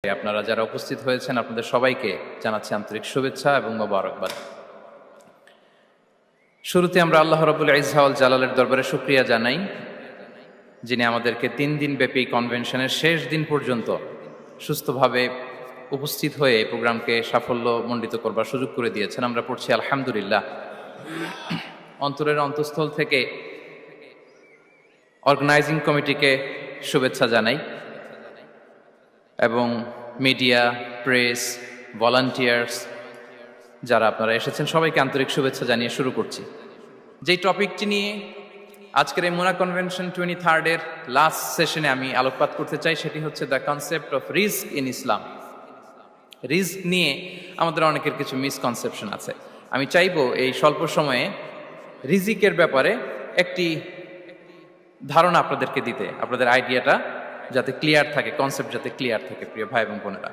আপনারা যারা উপস্থিত হয়েছেন আপনাদের সবাইকে জানাচ্ছি আন্তরিক শুভেচ্ছা এবং মোবারকবাদ। শুরুতে আমরা আল্লাহ রাব্বুল ইজ্জা ওয়াল জালালের দরবারে শুকরিয়া জানাই, যিনি আমাদেরকে 3 দিন ব্যাপী কনভেনশনের শেষ দিন পর্যন্ত সুস্থভাবে উপস্থিত হয়ে এই প্রোগ্রামকে সাফল্যমণ্ডিত করবার সুযোগ করে দিয়েছেন। আমরা পড়ছি আলহামদুলিল্লাহ। অন্তরের অন্তঃস্থল থেকে অর্গানাইজিং কমিটিকে শুভেচ্ছা জানাই এবং মিডিয়া, প্রেস, ভলান্টিয়ার্স যারা আপনারা এসেছেন সবাইকে আন্তরিক শুভেচ্ছা জানিয়ে শুরু করছি। যেই টপিকটি নিয়ে আজকের এই মুনা কনভেনশন 23rd লাস্ট সেশনে আমি আলোকপাত করতে চাই সেটি হচ্ছে the concept of risk in Islam. Risk নিয়ে আমাদের অনেকের কিছু মিসকনসেপশন আছে। আমি চাইবো এই স্বল্প সময়ে রিজিকের ব্যাপারে একটি ধারণা আপনাদেরকে দিতে, আপনাদের আইডিয়াটা যাতে ক্লিয়ার থাকে, কনসেপ্ট যাতে ক্লিয়ার থাকে। প্রিয় ভাই এবং বোনেরা,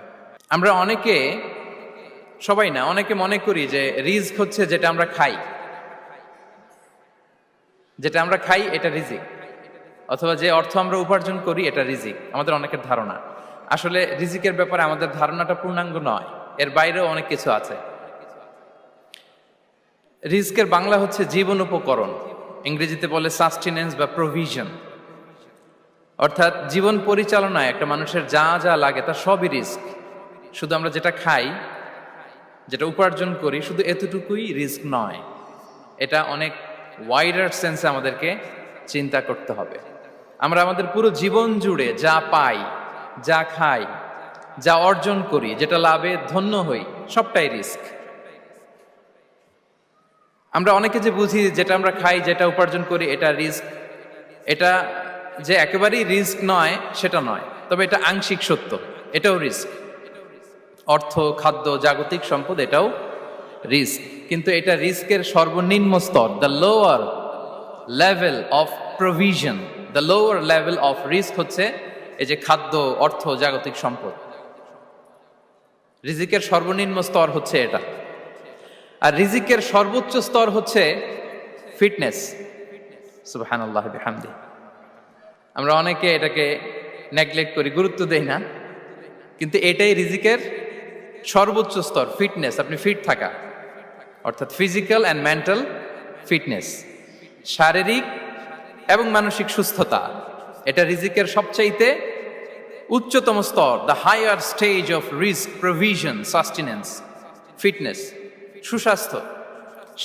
আমরা সবাই না, অনেকে মনে করি যে রিস্ক হচ্ছে যেটা আমরা খাই, এটা রিজিক, অথবা যে অর্থ আমরা উপার্জন করি এটা রিজিক। আমাদের অনেকের ধারণা। আসলে রিজিকের ব্যাপারে আমাদের ধারণাটা পূর্ণাঙ্গ নয়, এর বাইরেও অনেক কিছু আছে। রিস্কের বাংলা হচ্ছে জীবন উপকরণ, ইংরেজিতে বলে সাস্টেনেন্স বা প্রভিশন। অর্থাৎ জীবন পরিচালনায় একটা মানুষের যা যা লাগে তার সবই রিস্ক। শুধু আমরা যেটা খাই, যেটা উপার্জন করি, শুধু এতটুকুই রিস্ক নয়। এটা অনেক ওয়াইডার সেন্সে আমাদেরকে চিন্তা করতে হবে। আমরা আমাদের পুরো জীবন জুড়ে যা পাই, যা খাই, যা অর্জন করি, যেটা লাভে ধন্য হই, সবটাই রিস্ক। আমরা অনেকে যে বুঝি যেটা আমরা খাই, যেটা উপার্জন করি এটা রিস্ক, এটা যে একেবারেই রিস্ক নয় সেটা নয়, তবে এটা আংশিক সত্য, এটাও রিস্ক। অর্থ, খাদ্য, জাগতিক সম্পদ এটাও রিস্ক, কিন্তু এটা রিস্কের সর্বনিম্ন স্তর। The lower level of provision, the lower level of risk হচ্ছে এই যে খাদ্য, অর্থ, জাগতিক সম্পদ। রিজিকের সর্বনিম্ন স্তর হচ্ছে এটা। আর রিজিকের সর্বোচ্চ স্তর হচ্ছে ফিটনেস। সুবহানাল্লাহ বিহামদি। আমরা অনেকে এটাকে নেগলেক্ট করি, গুরুত্ব দেই না, কিন্তু এটাই রিজিকের সর্বোচ্চ স্তর, ফিটনেস। আপনি ফিট থাকা, অর্থাৎ ফিজিক্যাল অ্যান্ড মেন্টাল ফিটনেস, শারীরিক এবং মানসিক সুস্থতা, এটা রিজিকের সবচাইতে উচ্চতম স্তর। দ্য হায়ার স্টেজ অফ রিস্ক, প্রভিশন, সাস্টেনেন্স, ফিটনেস, সুস্বাস্থ্য,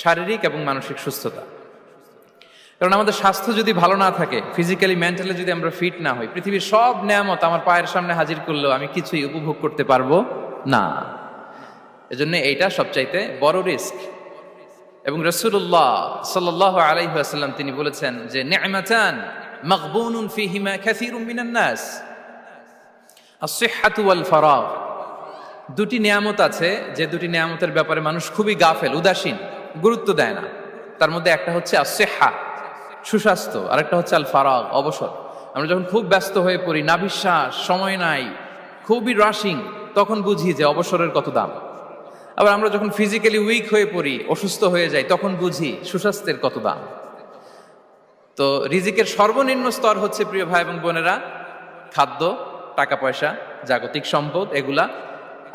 শারীরিক এবং মানসিক সুস্থতা। কারণ আমাদের স্বাস্থ্য যদি ভালো না থাকে, ফিজিক্যালি মেন্টালি যদি আমরা ফিট না হই, পৃথিবীর সব নেয়ামত আমার পায়ের সামনে হাজির করলেও আমি কিছুই উপভোগ করতে পারবো না। এজন্য এইটা সবচাইতে বড় রিস্ক। এবং রাসূলুল্লাহ সাল্লাল্লাহু আলাইহি ওয়াসাল্লাম তিনি বলেছেন যে নি'মাতান মাগবুনুন ফীহিমা কাসীরুম মিনান নাস, আস-সিহহাতু ওয়াল ফারাগ। দুটি নিয়ামত আছে যে দুটি নিয়ামতের ব্যাপারে মানুষ খুবই গাফেল, উদাসীন, গুরুত্ব দেয় না। তার মধ্যে একটা হচ্ছে আস-সিহহা, সুস্বাস্থ্য, আর একটা হচ্ছে আল ফারাগ, অবসর। আমরা যখন খুব ব্যস্ত হয়ে পড়ি, নাভিশ্বাস, সময় নাই, খুবই রাশিং, তখন বুঝি যে অবসরের কত দাম। আবার আমরা যখন ফিজিক্যালি উইক হয়ে পড়ি, অসুস্থ হয়ে যাই, তখন বুঝি সুস্বাস্থ্যের কত দাম। তো রিজিকের সর্বনিম্ন স্তর হচ্ছে, প্রিয় ভাই এবং বোনেরা, খাদ্য, টাকা পয়সা, জাগতিক সম্পদ, এগুলা।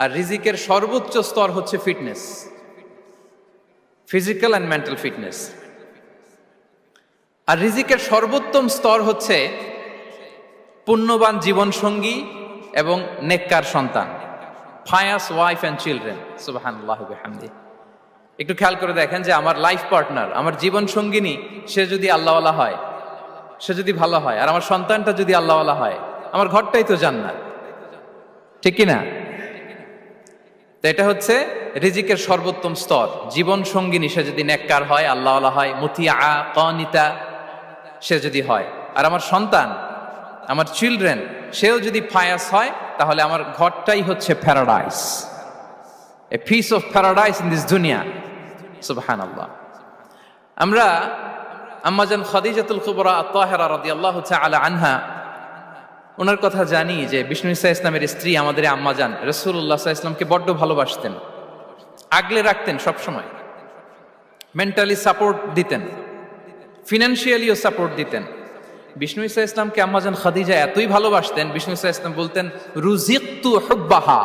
আর রিজিকের সর্বোচ্চ স্তর হচ্ছে fitness, physical and mental fitness. আর রিজিকের সর্বোত্তম স্তর হচ্ছে পুণ্যবান জীবন সঙ্গী এবং নেককার সন্তান, ফায়াস ওয়াইফ অ্যান্ড চিলড্রেন। সুবহানাল্লাহ বিহামদি। একটু খেয়াল করে দেখেন যে আমার লাইফ পার্টনার, আমার জীবন সঙ্গিনী, সে যদি আল্লাহওয়ালা হয়, সে যদি ভালো হয়, আর আমার সন্তানটা যদি আল্লাহওয়ালা হয়, আমার ঘরটাই তো জান্নাত, ঠিক কিনা? তো এটা হচ্ছে রিজিকের সর্বোত্তম স্তর। জীবন সঙ্গিনী সে যদি নেককার হয়, আল্লাহওয়ালা হয়, মুতিয়া, কানিতা সে যদি হয়, আর আমার সন্তান, আমার চিলড্রেন, সেও যদি ফায়াস হয়, তাহলে আমার ঘরটাই হচ্ছে paradise, a piece of paradise in this দুনিয়া। সুবহানাল্লাহ। আমরা আম্মাজান খাদিজাতুল কুবরা আত-তাহেরা রাদিয়াল্লাহু তাআলা আনহা, ওনার কথা জানি যে বিষ্ণু ঈসা ইসলামের স্ত্রী আমাদের আম্মাজান রাসূলুল্লাহ সাল্লাল্লাহু আলাইহি ওয়াসাল্লামকে বড্ড ভালোবাসতেন, আগলে রাখতেন সবসময়, মেন্টালি সাপোর্ট দিতেন, ফিনান্সিয়ালিও সাপোর্ট দিতেন। বিষ্ণু ঈসা ইসলামকে আম্মাজান খাদিজা এতই ভালোবাসতেন, বিষ্ণু ঈসা ইসলাম বলতেন রুজিকতু হুব্বাহা,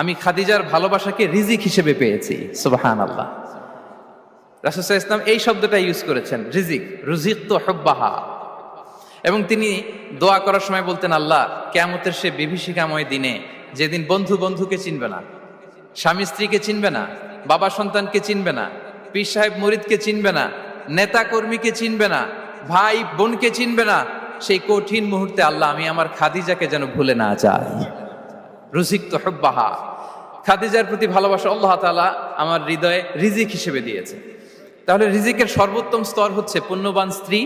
আমি খাদিজার ভালোবাসাকে রিজিক হিসেবে পেয়েছি। সুবহানাল্লাহ। রাসূল সাল্লাল্লাহু আলাইহি ওয়াসাল্লাম এই শব্দটা ইউজ করেছেন, রিজিক, রুজিকতু হুব্বাহা। এবং তিনি দোয়া করার সময় বলতেন, আল্লাহ কিয়ামতের সে বিভীষিকাময় দিনে, যেদিন বন্ধু বন্ধুকে চিনবে না, স্বামী স্ত্রীকে চিনবে না, বাবা সন্তানকে চিনবে না, পীর সাহেব মুরিদকে চিনবে না, নেতা কর্মীকে চিনবে না, ভাই বোনকে চিনবে না, সেই কঠিন মুহূর্তে আল্লাহ আমি আমার খাদিজাকে যেন ভুলে না যাই। রুজিকতু হুব্বাহা, খাদিজার প্রতি ভালোবাসা আল্লাহ তাআলা আমার হৃদয়ে রিজিক হিসেবে দিয়েছে। তাহলে রিজিকের সর্বোত্তম স্তর হচ্ছে পুণ্যবান স্ত্রী,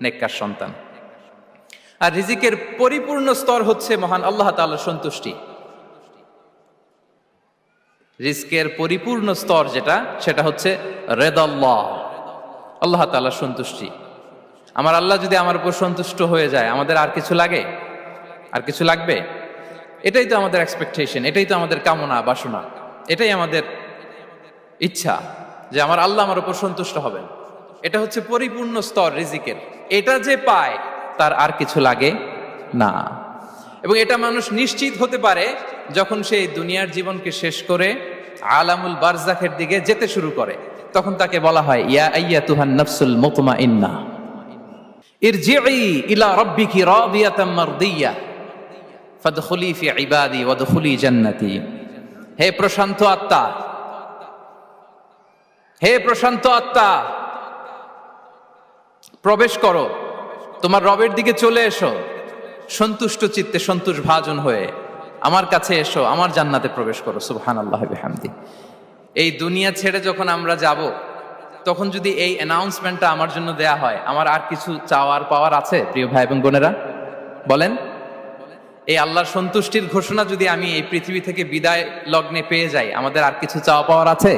নেককার সন্তান। আর রিজিকের পরিপূর্ণ স্তর হচ্ছে মহান আল্লাহ তাআলার সন্তুষ্টি। রিজকের পরিপূর্ণ স্তর যেটা, সেটা হচ্ছে রিদাল্লাহ, আল্লাহ তাআলার সন্তুষ্টি। আমার আল্লাহ যদি আমার উপর সন্তুষ্ট হয়ে যায়, আমাদের আর কিছু লাগে? আর কিছু লাগবে? এটাই তো আমাদের এক্সপেকটেশন, এটাই তো আমাদের কামনা বাসনা, এটাই আমাদের ইচ্ছা যে আমার আল্লাহ আমার উপর সন্তুষ্ট হবেন। এটা হচ্ছে পরিপূর্ণ স্তর রিজিকের। এটা যে পায় তার আর কিছু লাগে না। এবং এটা মানুষ নিশ্চিত হতে পারে যখন সে দুনিয়ার জীবনকে শেষ করে আলামুল বারজাখের দিকে যেতে শুরু করে। তখন তাকে বলা হয় ইয়া আইয়াতুহান নাফসুল মুতমাইন্নাহ ইরজিই ইলা রাব্বিকি রাদিয়াতাম মারদিয়া ফাদখুলি ফি ইবাদি ওয়াদখুলি জান্নাতি। হে প্রশান্ত আত্মা, হে প্রশান্ত আত্মা, প্রবেশ করো, তোমার রবের দিকে চলে এসো, সন্তুষ্ট চিত্তে সন্তোষ ভাজন হয়ে আমার কাছে এসো, আমার জান্নাতে প্রবেশ করো। সুবহানাল্লাহি ওয়া বিহামদি। এই দুনিয়া ছেড়ে যখন আমরা যাব, তখন যদি এই অ্যানাউন্সমেন্টটা আমার জন্য দেয়া হয়, আমার আর কিছু চাওয়ার পাওয়ার আছে? প্রিয় ভাই এবং বোনেরা বলেন, এই আল্লাহর সন্তুষ্টির ঘোষণা যদি আমি এই পৃথিবী থেকে বিদায় লগ্নে পেয়ে যাই, আমাদের আর কিছু চাওয়া পাওয়ার আছে?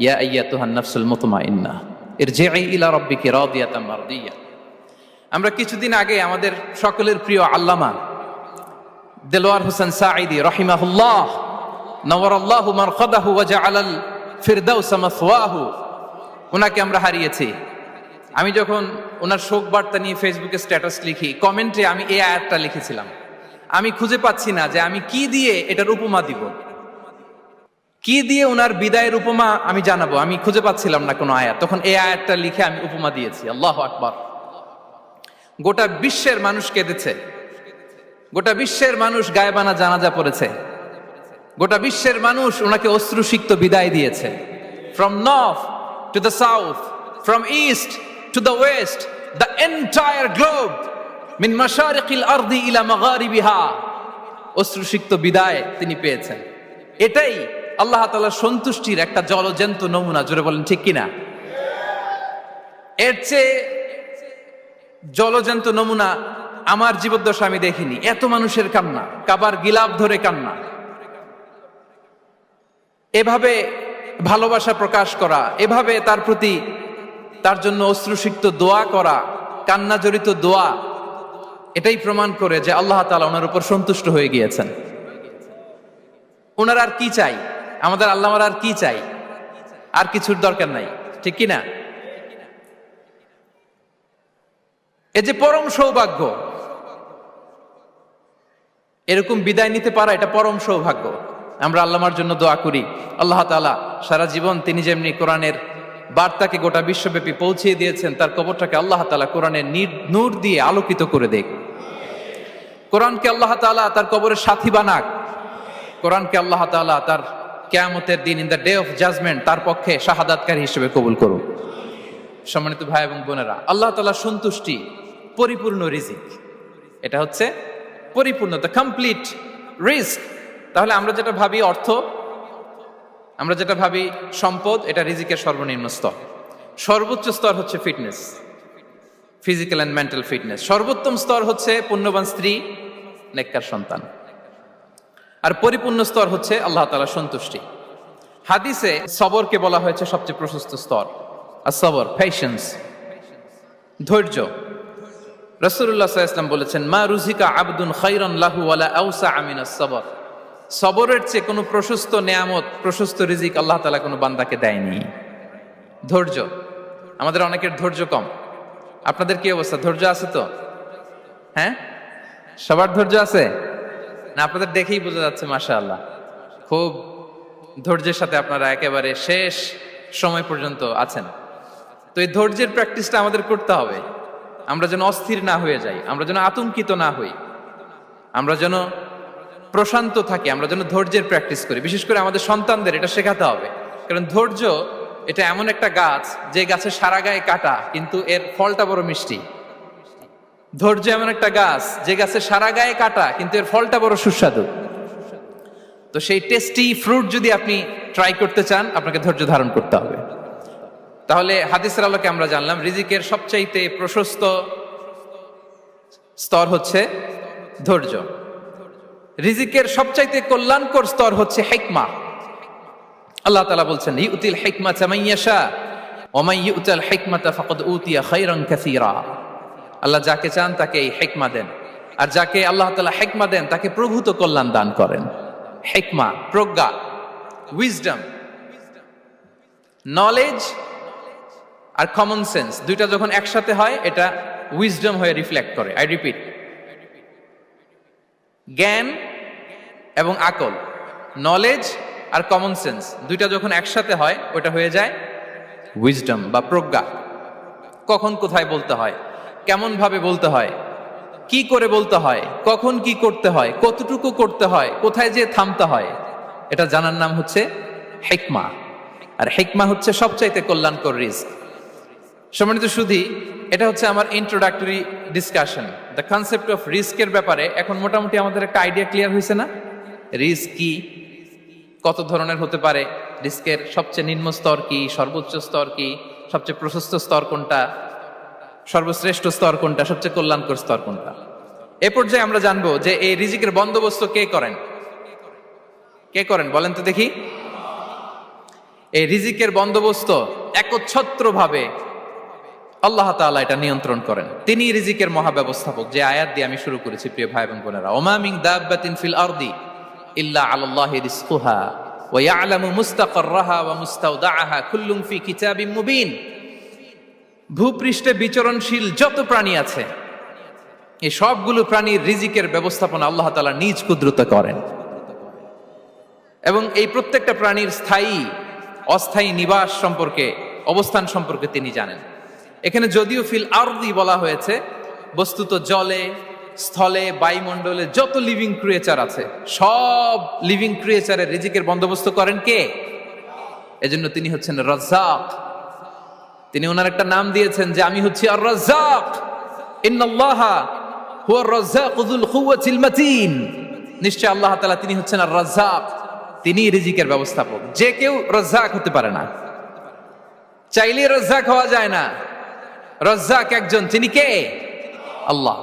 ইয়া আইয়াতুহান নাফসুল মুতমাইন্নাহ ইরজিই ইলা রাব্বিকি রাদিয়াতাম মারদিয়া। আমরা কিছুদিন আগে আমাদের সকলের প্রিয় আল্লামা দেলোয়ার হোসেন সাঈদী রাহিমাহুল্লাহ নওয়ারাল্লাহু মারকাদাহু ওয়া জাআলাল ফিরদাউস মাসওয়াহু, ওনাকে আমরা হারিয়েছি। আমি যখন ওনার শোক বার্তা নিয়ে ফেসবুকে স্ট্যাটাস লিখি, কমেন্টে আমি এই আয়াতটা লিখেছিলাম। আমি খুঁজে পাচ্ছি না যে আমি কি দিয়ে এটার উপমা দিব, কি দিয়ে ওনার বিদায়ের উপমা আমি জানাবো। আমি খুঁজে পাচ্ছিলাম না কোনো আয়াত। তখন এই আয়াতটা লিখে আমি উপমা দিয়েছি। আল্লাহু আকবার। গোটা বিশ্বের মানুষ কেঁদেছে, গোটা বিশ্বের মানুষ গায়েবানা জানাজা পড়েছে, গোটা বিশ্বের মানুষ ওনাকে অশ্রুসিক্ত বিদায় দিয়েছে। From north to the south, from east to the west, the entire globe, মিন মাশারিকিল আরদি ইলা মাগারিবিহা, অশ্রুসিক্ত বিদায় তিনি পেয়েছেন। এটাই আল্লাহ তাআলার সন্তুষ্টির একটা জলজ্যান্ত নমুনা। জোরে বলেন ঠিক কিনা? এর চেয়ে জলজ্যান্ত নমুনা আমার জীবদ্দশা আমি দেখিনি। এত মানুষের কান্না, কাবার গিলাফ ধরে কান্না, এভাবে ভালোবাসা প্রকাশ করা, এভাবে তার প্রতি তার জন্য অশ্রুসিক্ত দোয়া করা, কান্না জড়িত দোয়া, এটাই প্রমাণ করে যে আল্লাহ তাআলা ওনার উপর সন্তুষ্ট হয়ে গিয়েছেন। ওনার আর কি চাই? আমাদের আল্লাহর আর কি চাই? আর কিছুর দরকার নাই, ঠিক কিনা? এ যে পরম সৌভাগ্য, এরকম বিদায় নিতে পারা এটা পরম সৌভাগ্য। আমরা আল্লাহর জন্য দোয়া করি, আল্লাহ তাআলা সারা জীবন তিনি যেমনি কোরআনের বার্তাকে গোটা বিশ্বব্যাপী পৌঁছিয়ে দিয়েছেন, তার কবরটাকে আল্লাহ তাআলা কোরআনের নূর দিয়ে আলোকিত করে দেখ। কোরআনকে আল্লাহ তাআলা তার কবরের সাথী বানাক। কোরআনকে আল্লাহ তাআলা তার কিয়ামতের দিন, in the day of judgement, তার পক্ষে শাহাদাতকারী হিসেবে কবুল করুন। সম্মানিত ভাই এবং বোনেরা, আল্লাহ তাআলার সন্তুষ্টি পরিপূর্ণ রিজিক। এটা হচ্ছে পরিপূর্ণ, দ্য কমপ্লিট রিস্ক। তাহলে আমরা যেটা ভাবি অর্থ, আমরা যেটা ভাবি সম্পদ, এটা রিজিকের সর্বনিম্ন স্তর। সর্বোচ্চ স্তর হচ্ছে fitness, physical and mental fitness. সর্বোত্তম স্তর হচ্ছে পুণ্যবান স্ত্রী, নেককার সন্তান। আর পরিপূর্ণ স্তর হচ্ছে আল্লাহ তাআলার সন্তুষ্টি। হাদিসে সবরকে বলা হয়েছে সবচেয়ে প্রশস্ত স্তর। আর সবর, পেশেন্স, ধৈর্য। রাসূলুল্লাহ সাল্লাল্লাহু আলাইহি ওয়াসাল্লাম বলেছেন, মা রুজিকা আবদুন খায়রান লাহু ওয়ালা আওসা মিনাস সবর। সবরের চেয়ে কোনো প্রশস্ত নেয়ামত, প্রশস্ত রিজিক আল্লাহ তাআলা কোনো বান্দাকে দেয়নি। ধৈর্য। আমাদের অনেকের ধৈর্য কম। আপনাদের কি অবস্থা? ধৈর্য আছে তো? হ্যাঁ, সবার ধৈর্য আছে না? আপনাদের দেখেই বোঝা যাচ্ছে মাশাআল্লাহ, খুব ধৈর্যের সাথে আপনারা একেবারে শেষ সময় পর্যন্ত আছেন। তো এই ধৈর্যের প্র্যাকটিসটা আমাদের করতে হবে। আমরা যেন অস্থির না হয়ে যাই, আমরা যেন আতঙ্কিত না হই, আমরা যেন প্রশান্ত থাকি, আমরা যেন ধৈর্যের প্র্যাকটিস করি। বিশেষ করে আমাদের সন্তানদের এটা শেখাতে হবে, কারণ ধৈর্য এটা এমন একটা গাছ যে গাছের সারা গায়ে কাটা কিন্তু এর ফলটা বড় মিষ্টি। ধৈর্য এমন একটা গাছ যে গাছের সারা গায়ে কাটা কিন্তু এর ফলটা বড় সুস্বাদু। তো সেই টেস্টি ফ্রুট যদি আপনি ট্রাই করতে চান, আপনাকে ধৈর্য ধারণ করতে হবে। তাহলে হাদিসের আলোকে আমরা জানলাম রিজিকের সবচাইতে প্রশস্ত স্তর হচ্ছে ধৈর্য। রিজিকের সবচাইতে কল্যাণকর স্তর হচ্ছে হিকমা। আল্লাহ তাআলা বলছেন ইউতিল হিকমাতা মান ইয়াশা ওয়া মান ইউতাল হিকমাতা ফাকাদ উতিয়া খায়রান কাসীরা। আল্লাহ যাকে চান তাকে এই হিকমা দেন, আর যাকে আল্লাহ তাআলা হিকমা দেন তাকে প্রভূত কল্যাণ দান করেন। হিকমা, প্রজ্ঞা, উইজডম, নলেজ আর কমন সেন্স দুইটা যখন একসাথে হয় এটা উইজডম হয়ে রিফ্লেক্ট করে। আই রিপিট, জ্ঞান এবং আকল, নলেজ আর কমন সেন্স দুইটা যখন একসাথে হয় ওটা হয়ে যায় উইজডম বা প্রজ্ঞা। কখন কোথায় বলতে হয়, কেমন ভাবে বলতে হয়, কি করে বলতে হয়, কখন কি করতে হয়, কতটুকু করতে হয়, কোথায় যে থামতে হয়, এটা জানার নাম হচ্ছে হিকমা। আর হিকমা হচ্ছে সবচাইতে কল্যাণকর রিস্ক। সম্মানিত সুধী, এটা হচ্ছে আমার introductory discussion. The concept of রিস্কের ব্যাপারে এখন মোটামুটি আমাদের একটা আইডিয়া ক্লিয়ার হয়েছে না? রিস্ক কি, কত ধরনের হতে পারে, রিস্কের সবচেয়ে নিম্ন স্তর কি, সর্বোচ্চ স্তর কি, সবচেয়ে প্রশস্ত স্তর কোনটা, সর্বশ্রেষ্ঠ স্তর কোনটা, সবচেয়ে কল্যাণকর স্তর কোনটা। এ পর্যায়ে আমরা জানবো যে এই রিজিকের বন্দোবস্ত কে করেন। কে করেন বলেন তো দেখি? এই রিজিকের বন্দোবস্ত একচ্ছত্র ভাবে আল্লাহ তাআলা এটা নিয়ন্ত্রণ করেন। তিনি রিজিকের মহাব্যবস্থাপক। যে আয়াত দিয়ে আমি শুরু করেছি প্রিয় ভাই এবং বোনেরা, ওমা মিন দাব্বাতিন ফিল আরদি ইল্লা আলাল্লাহি রিজকুহা ওয়া ইয়ালামু মুস্তাকাররাহা ওয়া মুস্তাওদাআহা কুল্লুম ফি কিতাবিম মুবিন। ভূপৃষ্ঠে বিচরণশীল যত প্রাণী আছে এই সবগুলো প্রাণীর রিজিকের ব্যবস্থাপনা আল্লাহ তাআলা নিজ কুদরতে করেন, এবং এই প্রত্যেকটা প্রাণীর স্থায়ী অস্থায়ী নিবাস সম্পর্কে, অবস্থান সম্পর্কে তিনি জানেন। এখানে যদিও ফিল আরদি বলা হয়েছে, বস্তুত জলে, স্থলে, বায়ুমণ্ডলে যত লিভিং ক্রিয়েচার আছে সব লিভিং ক্রিয়েচারের রিজিকের বন্দোবস্ত করেন কে? এজন্য তিনি হচ্ছেন রাজ্জাক। তিনি ওনার একটা নাম দিয়েছেন যে আমি হচ্ছি আর রাজ্জাক, ইন্নাল্লাহা হুয়ার রাজ্জাকু যুল কুওয়াতিল মাতিন। নিশ্চয় আল্লাহ তাআলা তিনি হচ্ছেন আর রাজ্জাক, তিনি রিজিকের ব্যবস্থাপক। যে কেউ রাজ্জাক হতে পারে না, চাইলে রাজ্জাক হওয়া যায় না। রাজ্জাক একজন, তিনি কে? আল্লাহ।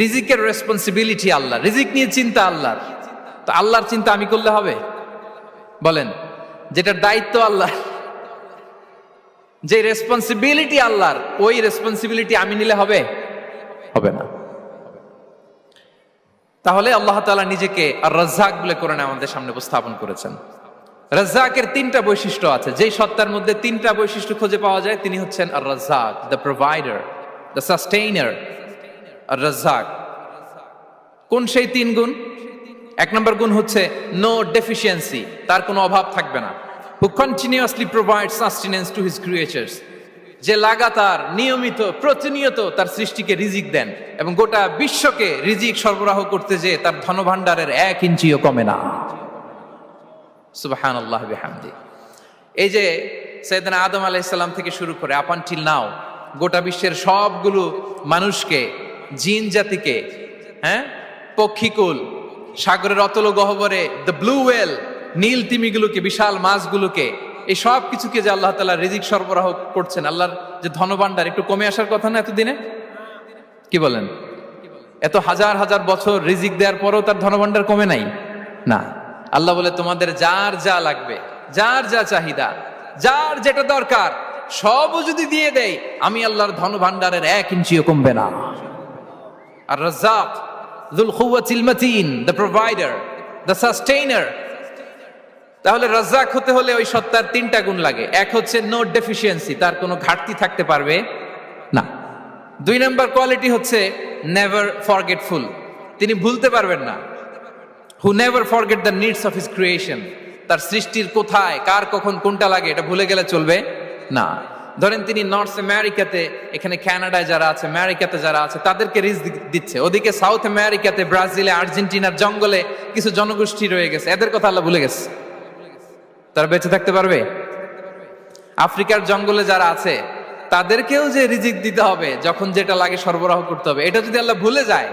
রিজিকের রেসপন্সিবিলিটি আল্লাহ, রিজিক নিয়ে চিন্তা আল্লাহর। তো আল্লাহর চিন্তা আমি করলে হবে? বলেন, যেটার দায়িত্ব আল্লাহ, যে রেসপন্সিবিলিটি আল্লাহর, ওই রেসপন্সিবিলিটি আমি নিলে হবে? হবে না। তাহলে আল্লাহ তাআলা নিজেকে আর রাজ্জাক বলে কোরআনে আমাদের সামনে উপস্থাপন করেছেন। রাজ্জাকের তিনটা বৈশিষ্ট্য আছে। যেই সত্তার মধ্যে তিনটা বৈশিষ্ট্য খুঁজে পাওয়া যায় তিনি হচ্ছেন আর রাজ্জাক, দ্য প্রোভাইডার, দ্য সাস্টেইনার। আর রাজ্জাক কোন সেই তিন গুণ? এক নম্বর গুণ হচ্ছে নো ডেফিসিয়েন্সি, তার কোনো অভাব থাকবে না। হু continuously provide sustenance to his creatures, যে লাগাতার, নিয়মিত, প্রতিনিয়ত তার সৃষ্টিকে রিজিক দেন এবং গোটা বিশ্বকে রিজিক সরবরাহ করতে যে তার ধনভাণ্ডারের 1 ইঞ্চিও কমে না। সুবহানাল্লাহ বিহামদি। এই যে সাইয়েদনা আদম আলাইহিস সালাম থেকে শুরু করে আপ আনটিল নাও গোটা বিশ্বের সবগুলো মানুষকে, জিন জাতিকে, পক্ষীকুল, সাগরের অতল গহ্বরে দ্য ব্লু ওয়েল, নীল তিমিগুলোকে, বিশাল মাছগুলোকে, এই সব কিছুকে যে আল্লাহ তাআলা রিজিক সরবরাহ করছেন, আল্লাহর যে ধনভাণ্ডার একটু কমে আসার কথা না এতদিনে? কি বলেন? এত হাজার হাজার বছর রিজিক দেওয়ার পরেও তার ধনভাণ্ডার কমে নাই না। আল্লাহ বলে তোমাদের যার যা লাগবে, যার যা চাহিদা, যার যেটা দরকার সবও যদি দিয়ে দেয়, আমি আল্লাহর ধনভাণ্ডারের 1 ইঞ্চিও কমবে না। আর Razzak যুল কুওয়াতিল মাতিন, the provider, the sustainer. তাহলে রাজ্জাক হতে হলে ওই সত্তার তিনটা গুণ লাগে। এক হচ্ছে নো ডেফিসিয়েন্সি, তার কোনো ঘাটতি থাকতে পারবে না। 2 নম্বর কোয়ালিটি হচ্ছে নেভার ফরগেটফুল, তিনি ভুলতে পারবেন না। Who never forget the needs of his creation, তার সৃষ্টির কোথায় কার কখন কোনটা লাগে এটা ভুলে গেলে চলবে না। ধরেন তিনি নর্থ আমেরিকাতে, এখানে কানাডায় যারা আছে, আমেরিকাতে যারা আছে, তাদেরকে রিস্ক দিচ্ছে। ওদিকে সাউথ আমেরিকাতে, ব্রাজিলে, আর্জেন্টিনার জঙ্গলে কিছু জনগোষ্ঠী রয়ে গেছে, এদের কথা আল্লাহ ভুলে গেছে। তারা বেঁচে থাকতে পারবে? আফ্রিকার জঙ্গলে যারা আছে তাদেরকেও যে রিজিক দিতে হবে, যখন যেটা লাগে সরবরাহ করতে হবে, এটা যদি আল্লাহ ভুলে যায়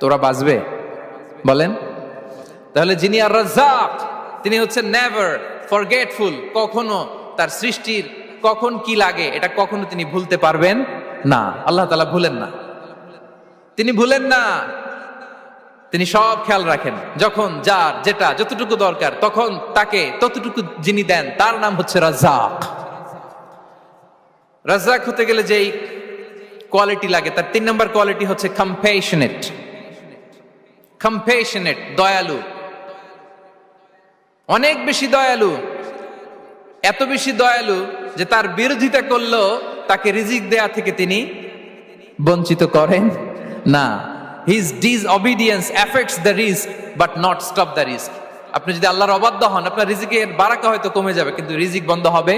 তোরা বাঁচবে? বলেন। তাহলে যিনি আর রাজ্জাক, তিনি হচ্ছেন নেভার ফরগেটফুল, কখনো তার সৃষ্টির কখন কি লাগে এটা কখনো তিনি ভুলতে পারবেন না। আল্লাহ তাআলা ভুলেন না, তিনি ভুলেন না, তিনি সব খেয়াল রাখেন। যখন যার যেটা যতটুকু দরকার তখন তাকে ততটুকু যিনি দেন তার নাম হচ্ছে রাজ্জাক। রাজ্জাক হতে গেলে যেই কোয়ালিটি লাগে তার 3 নম্বর কোয়ালিটি হচ্ছে কম্প্যাশনেট। কম্প্যাশনেট, দয়ালু, অনেক বেশি দয়ালু, এত বেশি দয়ালু যে তার বিরোধিতা করলেও তাকে রিজিক দেয়া থেকে তিনি বঞ্চিত করেন না। His disobedience affects the risk but not stop the risk. আপনি যদি আল্লাহর অবাধ্য হন, আপনার রিজিকের বারাকা হয়তো কমে যাবে কিন্তু রিজিক বন্ধ হবে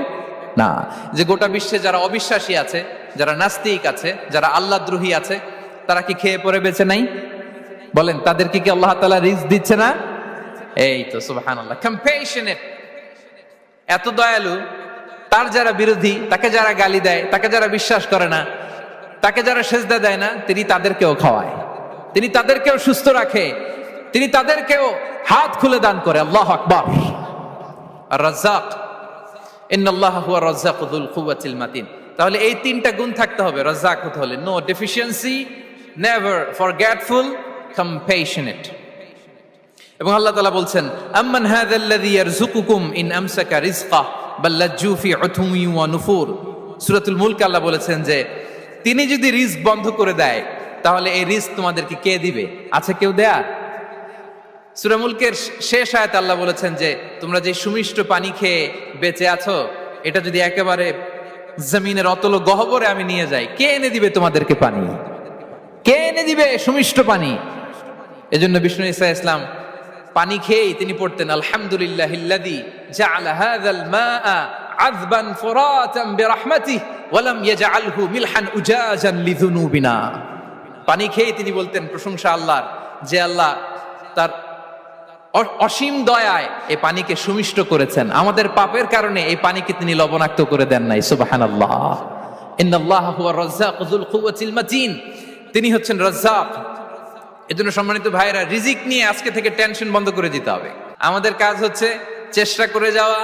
না। যে গোটা বিশ্বে যারা অবিশ্বাসী আছে, যারা নাস্তিক আছে, যারা আল্লাহদ্রোহী আছে, তারা কি খেয়ে পরে বেঁচে নাই? বলেন, তাদেরকে কি আল্লাহ তাআলা রিজিক দিচ্ছে না? এই তো সুবহানাল্লাহ, কম্প্যাশনেট, এত দয়ালু, তার যারা বিরোধী, তাকে যারা গালি দেয়, তাকে যারা বিশ্বাস করে না, তাকে যারা সেজদা দেয় না, তিনি তাদেরকেও খাওয়ায়, তিনি তাদেরকেও সুস্থ রাখে, তিনি তাদেরকেও হাত খুলে দান করে। আল্লাহু আকবার। আর রাজ্জাক, ইন্নাল্লাহা হুয়া রাজ্জাকু যুল কুওয়াতিল মাতিন। তাহলে এই 3টা গুণ থাকতে হবে রাজ্জাক হতে হলে: no deficiency, never forgetful, compassionate. এবং আল্লাহ তাআলা বলছেন, আম্মান হাযাল্লাযী ইয়ারযুকুকুম ইন আমসাকা রিজকাহ বাল লাজ্জু ফি উতুমি ওয়া নুফুর। সূরাতুল মুলক আল্লাহ বলেছেন যে তিনি যদি রিজক বন্ধ করে দেয় তাহলে এই রিজক তোমাদেরকে কে দিবে? আছে কেউ দেয়ার? সূরা মুলকের শেষ আয়াতে আল্লাহ বলেছেন যে তোমরা যে সুমিষ্ট পানি খেয়ে বেঁচে আছো, এটা যদি একেবারে জমিনের অতল গহ্বরে আমি নিয়ে যাই, কে এনে দিবে তোমাদেরকে পানি? কে এনে দিবে সুমিষ্ট পানি? এজন্য বিষ্ণু ঈসা ইসলাম পানি খেয়েই তিনি পড়তেন, আলহামদুলিল্লাহিল্লাযী জাআলা হাযাল মাআ আযবান ফুরাতান বিরাহমাতিহি ওয়া লাম ইয়াজআলহু মিলহান উজাজান লিযুনুবিনা। পানি খেয়েই তিনি বলতেন প্রশংসা আল্লাহর, যে আল্লাহ তার অসীম দয়ায় এই পানিকে সুমিষ্ট করেছেন, আমাদের পাপের কারণে এই পানিকে তিনি লবণাক্ত করে দেন নাই। সুবহানাল্লাহ। ইন্নাল্লাহা হুয়া রাজ্জাকু যুল কুওয়াতিল মাতিন, তিনি হচ্ছেন রাজ্জাক। এজন্য সম্মানিত ভাইরা, রিজিক নিয়ে আজকে থেকে টেনশন বন্ধ করে দিতে হবে। আমাদের কাজ হচ্ছে চেষ্টা করে যাওয়া,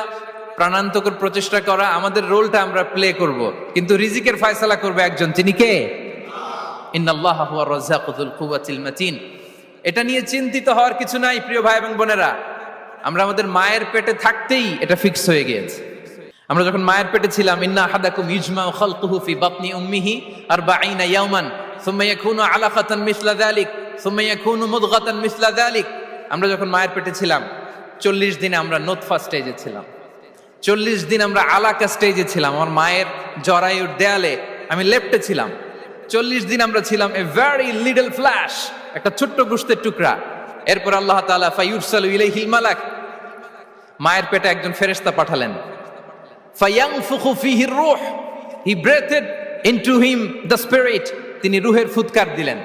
প্রাণান্তকর প্রচেষ্টা করা, আমাদের রোলটা আমরা প্লে করব, কিন্তু রিজিকের ফয়সালা করবে একজন, তিনি কে? ইন্নাল্লাহা হুয়া রাজ্জাকু যুল কুওয়াতিল মাতিন। এটা নিয়ে চিন্তিত হওয়ার কিছু নাই প্রিয় ভাই এবং বোনেরা। আমরা আমাদের মায়ের পেটে থাকতেই এটা ফিক্স হয়ে গিয়েছে। আমরা যখন মায়ের পেটে ছিলাম, ইন্না আহাদাকুম ইজমাউ খালকুহু ফি বাতনি উম্মিহি 40 ইয়াওমান সুম্মা ইয়াকুনু আলাকাতান মিসলা যালিক সুম্মা ইয়াকুনু মুদগাতান মিসলা যালিক। আমরা যখন মায়ের পেটে ছিলাম 40 দিনে আমরা নুতফা স্টেজে ছিলাম, 40 দিন আমরা আলাকা স্টেজে ছিলাম। আমার মায়ের জরায়ুর দেয়ালে আমি লেপ্টে ছিলাম। 40 দিন আমরা ছিলাম এ ভেরি লিটল ফ্ল্যাশ, একটা ছোট্ট গোশতের টুকরা। এরপর আল্লাহ তাআলা ফায়ুরসালু ইলাইহিল মালাক, মায়ের পেটে একজন ফেরেশতা পাঠালেন। ফায়ানফুখু ফিহির রূহ, he breathed into him the spirit, তিনি রূহের ফুৎকার দিলেন।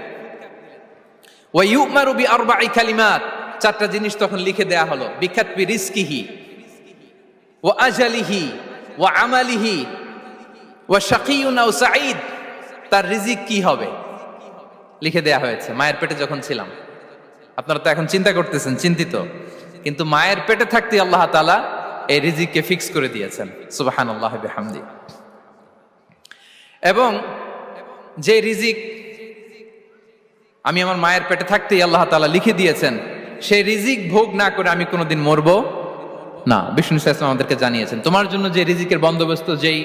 ওয়া ইউমারু বিআরবা'i কালিমাত, 4টা জিনিস তখন লিখে দেয়া হলো। বিকাতবি রিজকিহি ওয়া আজালিহি ওয়া আমালিহি ওয়া শাকিয়ুন আও সাঈদ, তার রিজিক কি হবে লিখে দেয়া হয়েছে মায়ের পেটে যখন ছিলাম। আপনারা তো এখন চিন্তা করতেছেন, চিন্তিত, কিন্তু মায়ের পেটে থাকতে আল্লাহ তাআলা এই রিজিককে ফিক্স করে দিয়েছেন। সুবহানাল্লাহি ওয়া বিহামদি। এবং যে রিজিক আমি আমার মায়ের পেটে থাকতেই আল্লাহ তাআলা লিখে দিয়েছেন, সেই রিজিক ভোগ না করে আমি কোনোদিন মরবো না। বিষ্ণু ইসলাম আমাদেরকে জানিয়েছেন, তোমার জন্য যে রিজিকের বন্দোবস্ত, যেই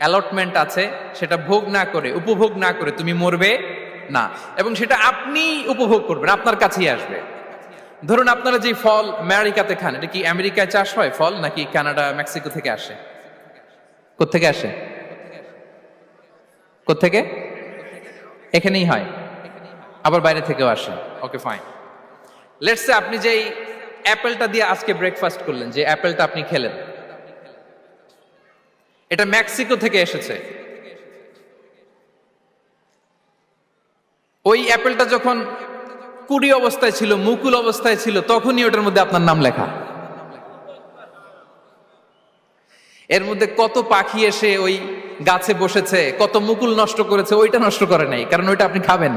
অ্যালটমেন্ট আছে, সেটা ভোগ না করে, উপভোগ না করে তুমি মরবে না। এবং সেটা আপনি উপভোগ করবেন, আপনার কাছেই আসবে। ধরুন আপনারা যে ফল আমেরিকাতে খান, এটা কি আমেরিকায় চাষ হয় ফল, নাকি কানাডা মেক্সিকো থেকে আসে? কোত্থেকে আসে? কোত্থেকে? এখানেই হয়, আবার বাইরে থেকেও আসে। Okay fine. লেটস সে আপনি যেই অ্যাপেলটা দিয়ে আজকে ব্রেকফাস্ট করলেন, যে অ্যাপেলটা আপনি খেলেন, এটা মেক্সিকো থেকে এসেছে। ওই অ্যাপেলটা যখন কুড়ি অবস্থায় ছিল, মুকুল অবস্থায় ছিল, তখনই ওটার মধ্যে আপনার নাম লেখা। এর মধ্যে কত পাখি এসে ওই গাছে বসেছে, কত মুকুল নষ্ট করেছে, ওইটা নষ্ট করে নাই, কারণ ওইটা আপনি খাবেন।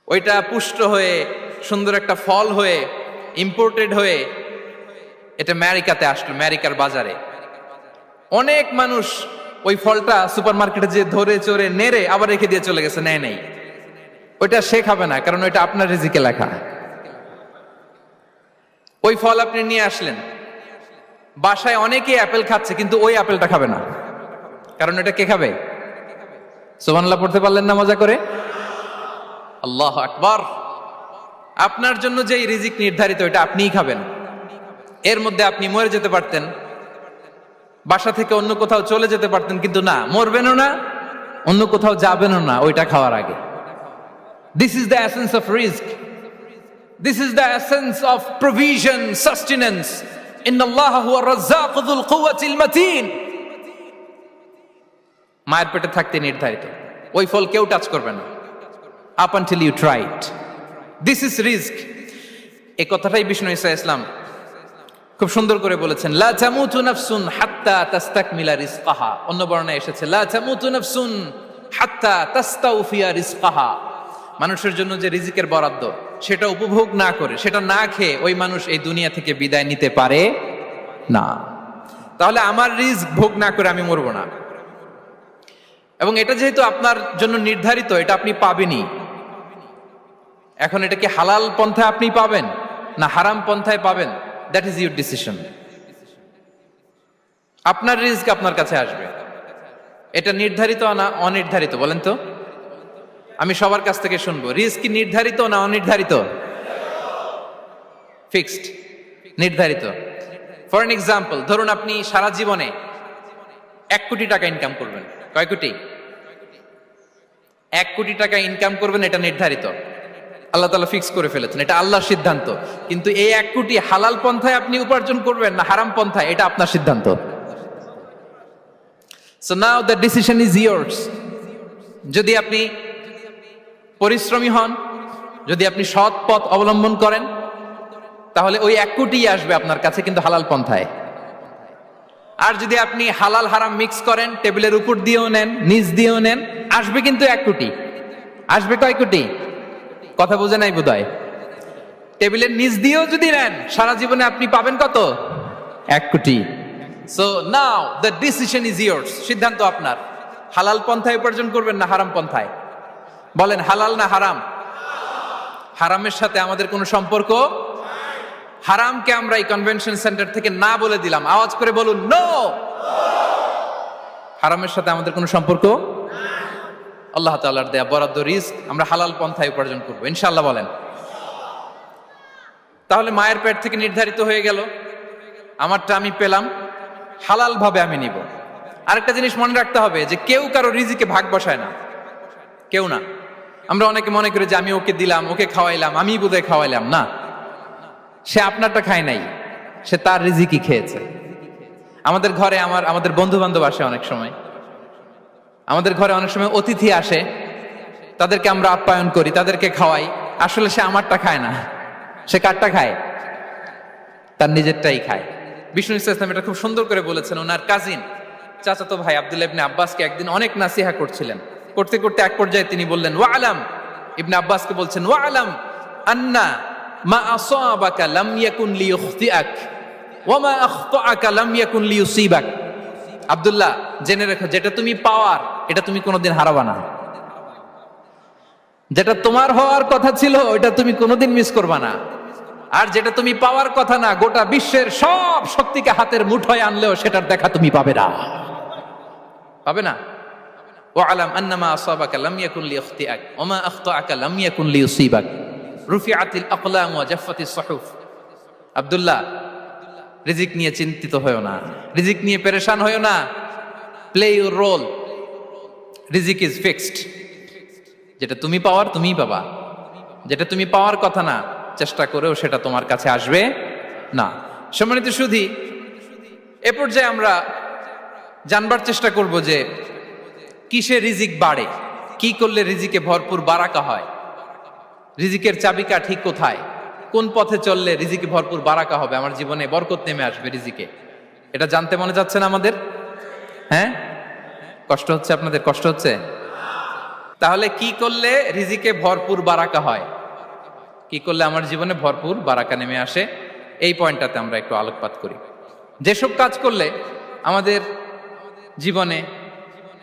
ওইটা পুষ্ট হয়ে সুন্দর একটা ফল হয়ে ইম্পোর্টেড হয়ে এটা আমেরিকাতে আসলো, আমেরিকার বাজারে। অনেক মানুষ ওই ফলটা সুপার মার্কেটে যে ধরে চড়ে নেড়ে আবার রেখে দিয়ে চলে গেছে, নেয় নেই। ওইটা সে খাবে না, কারণ ওইটা আপনার রিজিকে লেখা। ওই ফল আপনি নিয়ে আসলেন, বাসায় অনেকেই অ্যাপেল খাচ্ছে, কিন্তু ওই অ্যাপেলটা খাবে না, কারণ এটা কে খাবে? সুবহানাল্লাহ পড়তে পারলেন না মজা করে? আল্লাহু আকবার। আপনার জন্য যেই রিজিক নির্ধারিত, এটা আপনিই খাবেন। এর মধ্যে আপনি মরে যেতে পারতেন, বাসা থেকে অন্য কোথাও চলে যেতে পারতেন, কিন্তু না, মরবেনও না, অন্য কোথাও যাবেনও না ওইটা খাওয়ার আগে। This is the essence of risk, this is the essence of provision, sustenance. ইন্নাল্লাহা হুয়া রাজ্জাকু যুল কুওয়াতিল মাতিন। মায়ের পেটে থাকতে নির্ধারিত, ওই ফল কেউ টাচ করবে না up until you try it. This is risk. এই কথাটাই বিষ্ণু ঈসা ইসলাম খুব সুন্দর করে বলেছেন, লা তামুতু নাফসুন হাত্তা তাস্তাকমিলা রিজকাহা। অন্য বর্ণনায় এসেছে লা তামুতু নাফসুন হাত্তা তাস্তাউফিয়া রিজকাহা। মানুষের জন্য যে রিজিকের বরাদ্দ, সেটা উপভোগ না করে, সেটা না খেয়ে ওই মানুষ এই দুনিয়া থেকে বিদায় নিতে পারে না। তাহলে আমার রিস্ক ভোগ না করে আমি মরবো না, এবং এটা যেহেতু আপনার জন্য নির্ধারিত, এটা আপনি পাবেনই। এখন এটা কি হালাল পন্থায় আপনি পাবেন না হারাম পন্থায় পাবেন, দ্যাট ইজ ইউর ডিসিশন। আপনার রিস্ক আপনার কাছে আসবে। এটা নির্ধারিত না অনির্ধারিত বলেন তো? আমি সবার কাছ থেকে শুনবো, রিস্ক কি নির্ধারিত না অনির্ধারিত? ফিক্সড, নির্ধারিত। ফর এন এক্সাম্পল, ধরুন আপনি সারা জীবনে 1 কোটি টাকা ইনকাম করবেন। কয় কোটি? 1 কোটি টাকা ইনকাম করবেন, এটা নির্ধারিত, আল্লাহ তাআলা ফিক্স করে ফেলেছেন, এটা আল্লাহর সিদ্ধান্ত। কিন্তু এই 1 কোটি হালাল পন্থায় আপনি উপার্জন করবেন না হারাম পন্থায়, এটা আপনার সিদ্ধান্ত। So now the decision is years. যদি আপনি পরিশ্রমী হন, যদি আপনি সৎ পথ অবলম্বন করেন, তাহলে ওই 1 কোটি আসবে আপনার কাছে, কিন্তু হালাল পন্থায়। আর যদি আপনি হালাল হারাম মিক্স করেন, টেবিলের উপর দিয়েও নেন, নিচ দিয়েও নেন, আসবে কিন্তু 1 কোটি। আসবে কয় কোটি? কথা বোঝে নাই বোধহয়। টেবিলের নিচ দিয়েও যদি নেন, সারা জীবনে আপনি পাবেন কত? 1 কোটি। So now the decision is years. সিদ্ধান্ত আপনার। হালাল পন্থায় উপার্জন করবেন না হারাম পন্থায়? বলেন, হালাল না হারাম? হারামের সাথে আমাদের কোনো সম্পর্ক? হারামকে আমরা এই কনভেনশন সেন্টার থেকে না বলে দিলাম, আওয়াজ করে বলুন নো। হারামের সাথে আমাদের কোনো সম্পর্ক? আল্লাহ তাআলার দেয়া বরাদ্দ রিস্ক আমরা হালাল পন্থায় উপার্জন করবো ইনশাআল্লাহ। বলেন। তাহলে মায়ের পেট থেকে নির্ধারিত হয়ে গেল, আমারটা আমি পেলাম, হালাল ভাবে আমি নিব। আরেকটা জিনিস মনে রাখতে হবে যে কেউ কারো রিজিকে ভাগ বসায় না, কেউ না। আমরা অনেকে মনে করি যে আমি ওকে দিলাম, ওকে খাওয়াইলাম, আমি বোধহয় খাওয়াইলাম। না, সে আপনারটা খায় নাই, সে তার রিজিকই খেয়েছে। আমাদের ঘরে আমাদের বন্ধু বান্ধব আসে, অনেক সময় আমাদের ঘরে অনেক সময় অতিথি আসে, তাদেরকে আমরা আপ্যায়ন করি, তাদেরকে খাওয়াই। আসলে সে আমারটা খায় না, সে কারটা খায়? তার নিজেরটাই খায়। বিষ্ণু ইসলাম এটা খুব সুন্দর করে বলেছেন। ওনার কাজিন, চাচাতো ভাই আব্দুল্লাহ ইবনে আব্বাসকে একদিন অনেক নাসিহা করছিলেন। করতে করতে এক পর্যায়ে তিনি বললেন, ওয়া আলাম, ইবনে আব্বাসকে বলছেন, ওয়া আলাম আন্না মা আসাবাকা লাম ইয়াকুন লিইখতিআক ওয়া মা আখতাআকা লাম ইয়াকুন লিইউসিবাক। আব্দুল্লাহ, জেনে রেখো, যেটা তুমি পাওয়ার এটা তুমি কোনোদিন হারাবা না। যেটা তোমার হওয়ার কথা ছিল ওইটা তুমি কোনোদিন মিস করবা না। আর যেটা তুমি পাওয়ার কথা না, গোটা বিশ্বের সব শক্তিকে হাতের মুঠোয় আনলেও সেটার দেখা তুমি পাবে না, পাবে না। ওয়ালাম আন্নামা আসাবাকা লাম ইয়াকুন লিইখতিআক ওয়া মা আখতাআকা লাম ইয়াকুন লিইউসিবাক রুফিআতিল আকলাম ওয়া জাফফাতিস সুহুফ। আব্দুল্লাহ, রিজিক নিয়ে চিন্তিত হয়ো না, রিজিক নিয়ে পেরেশান হয়ো না। প্লে ইউর রোল, রিজিক ইজ ফিক্সড, যেটা তুমি পাওয়ার তুমিই পাবা, যেটা তুমি পাওয়ার কথা না চেষ্টা করেও সেটা তোমার কাছে আসবে না। সম্মানিত সুধী, এ পর্যায়ে আমরা জানবার চেষ্টা করব যে কিসে রিজিক বাড়ে, কি করলে রিজিকে ভরপুর বারাকা হয়, রিজিকের চাবিকা ঠিক কোথায়, কোন পথে চললে রিজিকে ভরপুর বারাকা হবে, আমার জীবনে বরকত নেমে আসবে রিজিকে। এটা জানতে মনে যাচ্ছে না আমাদের? হ্যাঁ, কষ্ট হচ্ছে আপনাদের? কষ্ট হচ্ছে? তাহলে কি করলে রিজিকে ভরপুর বারাকা হয়, কি করলে আমার জীবনে ভরপুর বারাকা নেমে আসে, এই পয়েন্টটাতে আমরা একটু আলোকপাত করি। যেসব কাজ করলে আমাদের জীবনে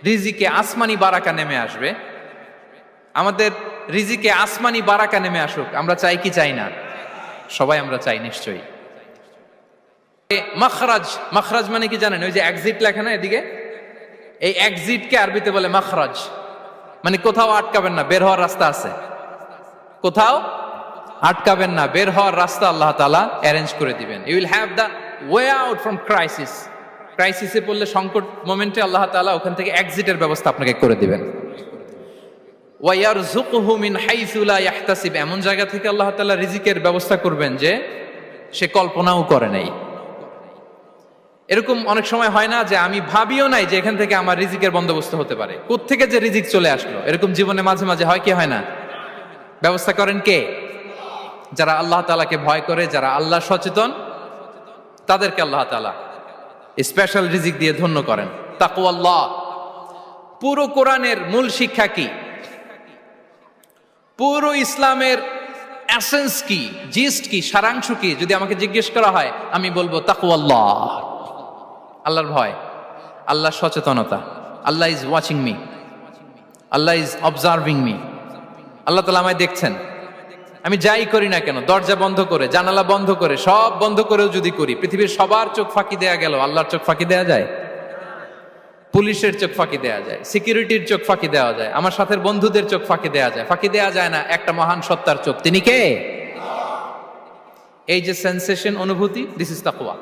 রিজিকে আসমানি বারাকা নেমে আসবে, আমাদের রিজিকে আসমানি বারাকা নেমে আসুক, আমরা চাই কি চাই না? সবাই আমরা চাই নিশ্চয়ই। মাখরাজ, মাখরাজ মানে কি জানেন? ওই যে এক্সিট লেখা না এদিকে, এই এক্সিটকে আরবিতে বলে মাখরাজ, মানে কোথাও আটকাবেন না, বের হওয়ার রাস্তা আছে, কোথাও আটকাবেন না, বের হওয়ার রাস্তা আল্লাহ তাআলা অ্যারেঞ্জ করে দিবেন। You will have the way out from crisis. ক্রাইসিসে পড়লে, সংকট মোমেন্টে আল্লাহ তাআলা ওখান থেকে এক্সিটের ব্যবস্থা আপনাকে করে দিবেন। ওয়া ইয়ারযুকুহু মিন হাইসু লা ইয়াহতাসিব, এমন জায়গা থেকে আল্লাহ তাআলা রিজিকের ব্যবস্থা করবেন যে সে কল্পনাও করে নাই। এরকম অনেক সময় হয় না যে আমি ভাবিও নাই যে এখান থেকে আমার রিজিকের বন্দোবস্ত হতে পারে, কোত্থেকে যে রিজিক চলে আসলো, এরকম জীবনে মাঝে মাঝে হয় কি হয় না? ব্যবস্থা করেন কে? যারা আল্লাহ তাআলাকে ভয় করে, যারা আল্লাহ সচেতন, তাদেরকে আল্লাহ তাআলা স্পেশাল রিজিক দিয়ে ধন্য করেন। তাকওয়াল্লাহ। পুরো কোরআনের মূল শিক্ষা কি, পুরো ইসলামের এসেন্স কি, জিস্ট কি, সারাংশ কি, যদি আমাকে জিজ্ঞেস করা হয় আমি বলবো তাকওয়াল্লাহ, আল্লাহর ভয়, আল্লাহর সচেতনতা। Allah is watching me, Allah is observing me. Allah তাআলা আমায় দেখছেন, আমি যাই করি না কেন, দরজা বন্ধ করে, জানালা বন্ধ করে, সব বন্ধ করেও যদি করি, পৃথিবীর সবার চোখ ফাঁকি দেয়া গেল, আল্লাহর চোখ ফাঁকি দেয়া যায়? পুলিশের চোখ ফাঁকি দেয়া যায়, সিকিউরিটির চোখ ফাঁকি দেওয়া যায়, আমার সাথের বন্ধুদের চোখ ফাঁকি দেয়া যায়, ফাঁকি দেয়া যায় না একটা মহান সত্তার চোখ। তিনি কে? এই যে সেন্সেশন, অনুভূতি, দিস ইজ তাকওয়া।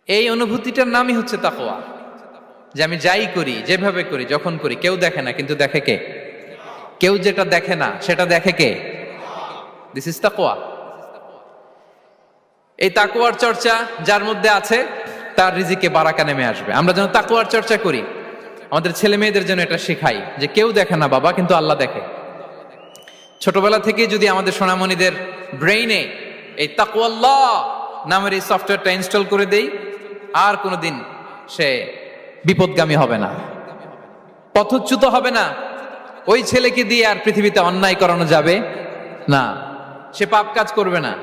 এই অনুভূতিটার নামই হচ্ছে তাকওয়া, যে আমি যাই করি, যেভাবে করি, যখন করি, কেউ দেখে না কিন্তু দেখে কে? কেউ যেটা দেখে না সেটা দেখে কে? দিস ইজ তাকওয়া। এই তাকওয়ার চর্চা যার মধ্যে আছে তার রিজিকে বারাকা নেমে আসবে। আমরা যেন তাকওয়ার চর্চা করি, আমাদের ছেলে মেয়েদের জন্য এটা শেখাই যে কেউ দেখে না বাবা, কিন্তু আল্লাহ দেখে। ছোটবেলা থেকে যদি আমাদের সোনামণিদের ব্রেইনে এই তাকওয়াল্লাহ নামের এই সফটওয়্যারটা ইনস্টল করে দেই, আর কোনোদিন সে বিপদগামী হবে না, পথচ্যুত হবে না। ওই ছেলেকে দিয়ে আর পৃথিবীতে অন্যায় করানো যাবে না, সে পাপ কাজ করবে না,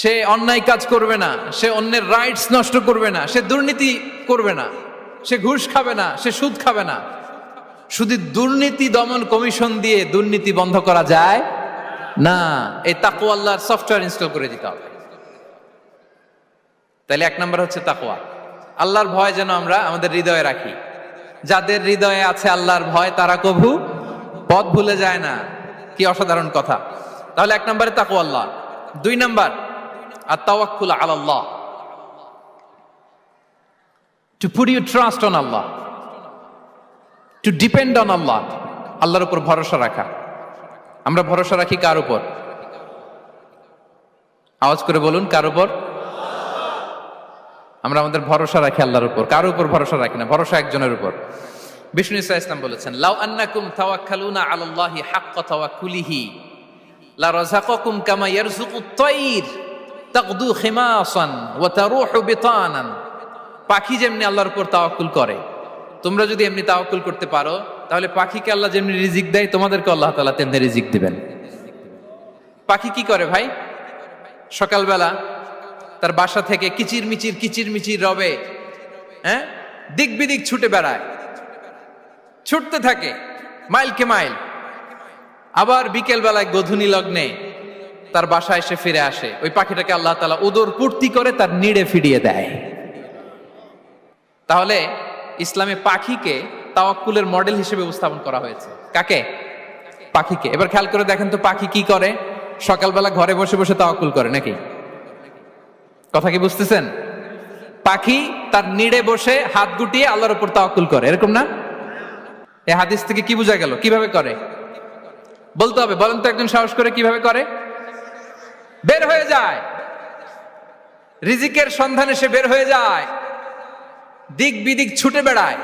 সে অন্যায় কাজ করবে না, সে অন্যের রাইটস নষ্ট করবে না, সে দুর্নীতি করবে না, সে ঘুষ খাবে না, সে সুদ খাবে না। শুধু দুর্নীতি দমন কমিশন দিয়ে দুর্নীতি বন্ধ করা যায় না, এই তাকওয়া আল্লাহর সফটওয়্যার ইনস্টল করে দিতে হবে। তাহলে এক নাম্বার হচ্ছে তাকওয়া। আল্লাহর ভয় যেন আমরা আমাদের হৃদয়ে রাখি। যাদের হৃদয়ে আছে আল্লাহর ভয়, তারা কভু পথ ভুলে যায় না। কি অসাধারণ কথা! তাহলে এক নম্বরে তাকওয়া আল্লাহ। দুই number আত-তাওয়াক্কুল আলাল্লাহ, to put your trust on Allah, to depend on Allah, আল্লাহর উপর ভরসা রাখা। আমরা ভরসা রাখি কার উপর? আওয়াজ করে বলুন, কার উপর? আমরা আমাদের ভরসা রাখি আল্লাহর উপর, কার উপর ভরসা রাখি না, ভরসা একজনের উপর। বিষ্ণু ইসা ইসলাম বলেছেন, লাউ আন্নাকুম তাওয়াক্কালুনা আলাল্লাহি হাক্কা তাওয়াক্কুলিহি লা রাযাকাকুম কামা ইয়ারযুকুত তায়র তাগদু খিমাসান ওয়া তারুহু বিতানান। পাখি যেমনি আল্লাহর উপর তাওয়াক্কুল করে, তোমরা যদি এমনি তাওয়াক্কুল করতে পারো, তাহলে পাখিকে আল্লাহ যেমনি রিজিক দেয়, তোমাদেরকে আল্লাহ তাআলা তেমনি রিজিক দিবেন। পাখি কি করে ভাই? সকালবেলা তার বাসা থেকে কিচির মিচির রবে, হ্যাঁ, দিক বিদিক ছুটে বেড়ায়, ছুটতে থাকে মাইলকে মাইল। আবার বিকেল বেলায় গোধূলি লগ্নে তার বাসায় এসে ফিরে আসে। ওই পাখিটাকে আল্লাহ তাআলা উদর পূর্তি করে তার নিড়ে ফিরিয়ে দেয়। তাহলে ইসলামে পাখিকে তাওয়াক্কুলের মডেল হিসেবে উপস্থাপন করা হয়েছে। কাকে? পাখিকে। এবার খেয়াল করে দেখেন তো, পাখি কি করে? সকালবেলা ঘরে বসে বসে তাওয়াক্কুল করে নাকি? কথা কি বুঝতেছেন? পাখি তার নিড়ে বসে হাত গুটিয়ে আল্লাহর উপর তাওয়াক্কুল করে, এরকম না? এই হাদিস থেকে কি বোঝা গেল? কিভাবে করে বলতে হবে, বলেন তো একজন সাহস করে কিভাবে করে? বের হয়ে যায়, রিজিকের সন্ধানে সে বের হয়ে যায়, দিক বিদিক ছুটে বেড়ায়,